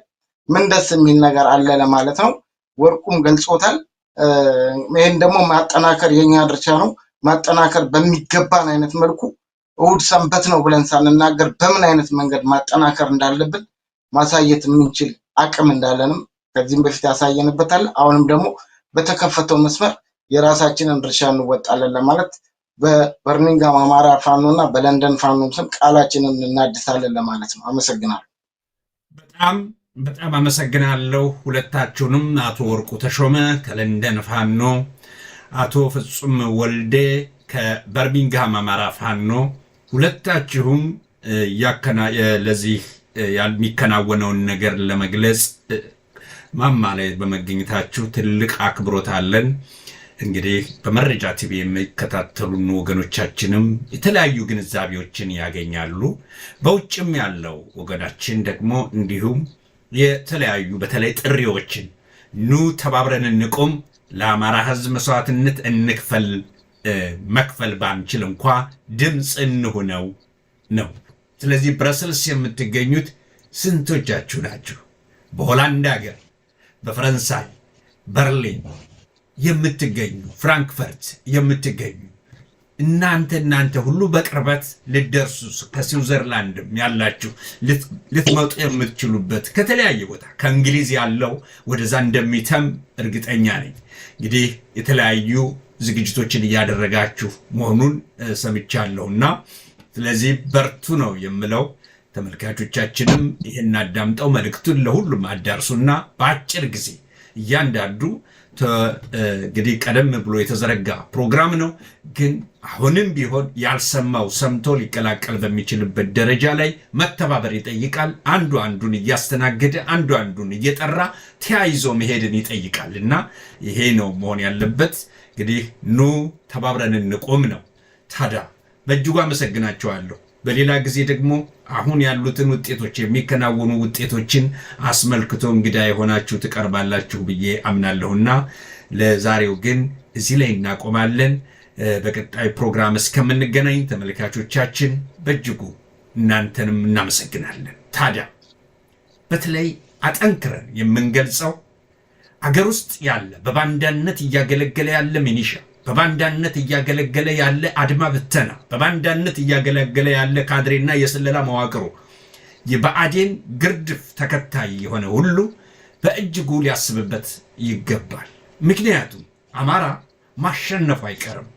S5: ምን ደስ የሚል ነገር አለ ለማለት ነው። ወርቁም ገልጾታል። ይሄን ደግሞ ማጠናከር የኛ ድርሻ ነው። ማጠናከር በሚገባን አይነት መልኩ እሁድ ሰንበት ነው ብለን ሳንናገር በምን አይነት መንገድ ማጠናከር እንዳለብን ማሳየት የምንችል አቅም እንዳለንም ከዚህም በፊት ያሳየንበታል። አሁንም ደግሞ በተከፈተው መስመር የራሳችንን ድርሻ እንወጣለን ለማለት በበርሚንጋም አማራ ፋኖና በለንደን ፋኖም ስም ቃላችንን እናድሳለን ለማለት ነው። አመሰግናለሁ።
S4: በጣም አመሰግናለሁ ሁለታችሁንም፣ አቶ ወርቁ ተሾመ ከለንደን ፋኖ፣ አቶ ፍጹም ወልዴ ከበርሚንጋም አማራ ፋኖ። ሁለታችሁም ለዚህ የሚከናወነውን ነገር ለመግለጽ ማማ ላይ በመገኘታችሁ ትልቅ አክብሮት አለን። እንግዲህ በመረጃ ቲቪ የሚከታተሉን ወገኖቻችንም የተለያዩ ግንዛቤዎችን ያገኛሉ። በውጭም ያለው ወገናችን ደግሞ እንዲሁም የተለያዩ በተለይ ጥሪዎችን ኑ ተባብረን እንቁም፣ ለአማራ ሕዝብ መስዋዕትነት እንክፈል፣ መክፈል ባንችል እንኳ ድምፅ እንሁነው ነው። ስለዚህ ብረስልስ የምትገኙት ስንቶቻችሁ ናችሁ? በሆላንድ ሀገር፣ በፈረንሳይ በርሊን የምትገኙ፣ ፍራንክፈርት የምትገኙ እናንተ ሁሉ በቅርበት ልደርሱ ከስዊዘርላንድም ያላችሁ ልትመጡ የምትችሉበት ከተለያየ ቦታ ከእንግሊዝ ያለው ወደዛ እንደሚተም እርግጠኛ ነኝ። እንግዲህ የተለያዩ ዝግጅቶችን እያደረጋችሁ መሆኑን ሰምቻለሁና ስለዚህ በርቱ ነው የምለው። ተመልካቾቻችንም ይህን አዳምጠው መልእክቱን ለሁሉም አዳርሱና በአጭር ጊዜ እያንዳንዱ እንግዲህ ቀደም ብሎ የተዘረጋ ፕሮግራም ነው፣ ግን አሁንም ቢሆን ያልሰማው ሰምቶ ሊቀላቀል በሚችልበት ደረጃ ላይ መተባበር ይጠይቃል። አንዱ አንዱን እያስተናገደ አንዱ አንዱን እየጠራ ተያይዞ መሄድን ይጠይቃል እና ይሄ ነው መሆን ያለበት። እንግዲህ ኑ ተባብረን እንቆም ነው። ታዲያ በእጅጉ አመሰግናቸዋለሁ። በሌላ ጊዜ ደግሞ አሁን ያሉትን ውጤቶች የሚከናወኑ ውጤቶችን አስመልክቶ እንግዳ የሆናችሁ ትቀርባላችሁ ብዬ አምናለሁና ለዛሬው ግን እዚህ ላይ እናቆማለን። በቀጣይ ፕሮግራም እስከምንገናኝ ተመልካቾቻችን በእጅጉ እናንተንም እናመሰግናለን። ታዲያ በተለይ አጠንክረን የምንገልጸው አገር ውስጥ ያለ በባንዳነት እያገለገለ ያለ ሚኒሻ፣ በባንዳነት እያገለገለ ያለ አድማ ብተና፣ በባንዳነት እያገለገለ ያለ ካድሬና የስለላ መዋቅሩ የብአዴን ግርድፍ ተከታይ የሆነ ሁሉ በእጅጉ ሊያስብበት ይገባል። ምክንያቱም አማራ ማሸነፉ አይቀርም።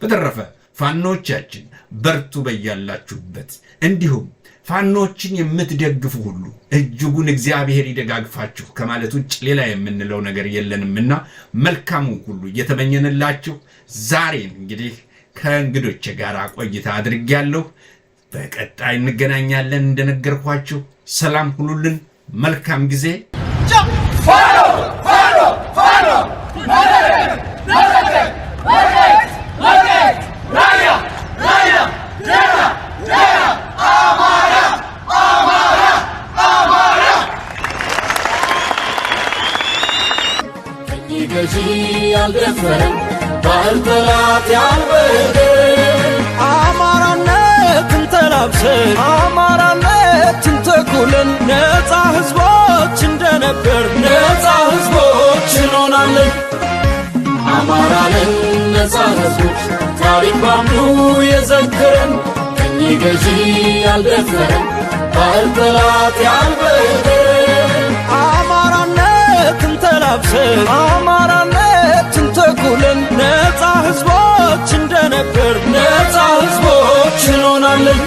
S4: በተረፈ ፋኖቻችን በርቱ በያላችሁበት። እንዲሁም ፋኖችን የምትደግፉ ሁሉ እጅጉን እግዚአብሔር ይደጋግፋችሁ ከማለት ውጭ ሌላ የምንለው ነገር የለንምና መልካሙ ሁሉ እየተመኘንላችሁ ዛሬን እንግዲህ ከእንግዶቼ ጋር ቆይታ አድርጌያለሁ። በቀጣይ እንገናኛለን። እንደነገርኳችሁ ሰላም ሁኑልን። መልካም ጊዜ።
S1: ገዢ ያልደፈረን ባልጠላት ያልበደ አማራነትን ተላብሰን አማራነትን ተኩለን ነፃ ህዝቦች እንደነበር ነፃ ህዝቦች እንሆናለን። አማራንን ነፃ ህዝቦች ታሪክ ባምኑ የዘከረን ቀኝ ገዢ ያልደፈረን ባልጠላት ያልበደ አማራነትን ተላብሰን አማራነትን ተኩለን ነፃ ህዝቦች እንደነበር ነፃ ህዝቦች እንሆናለን።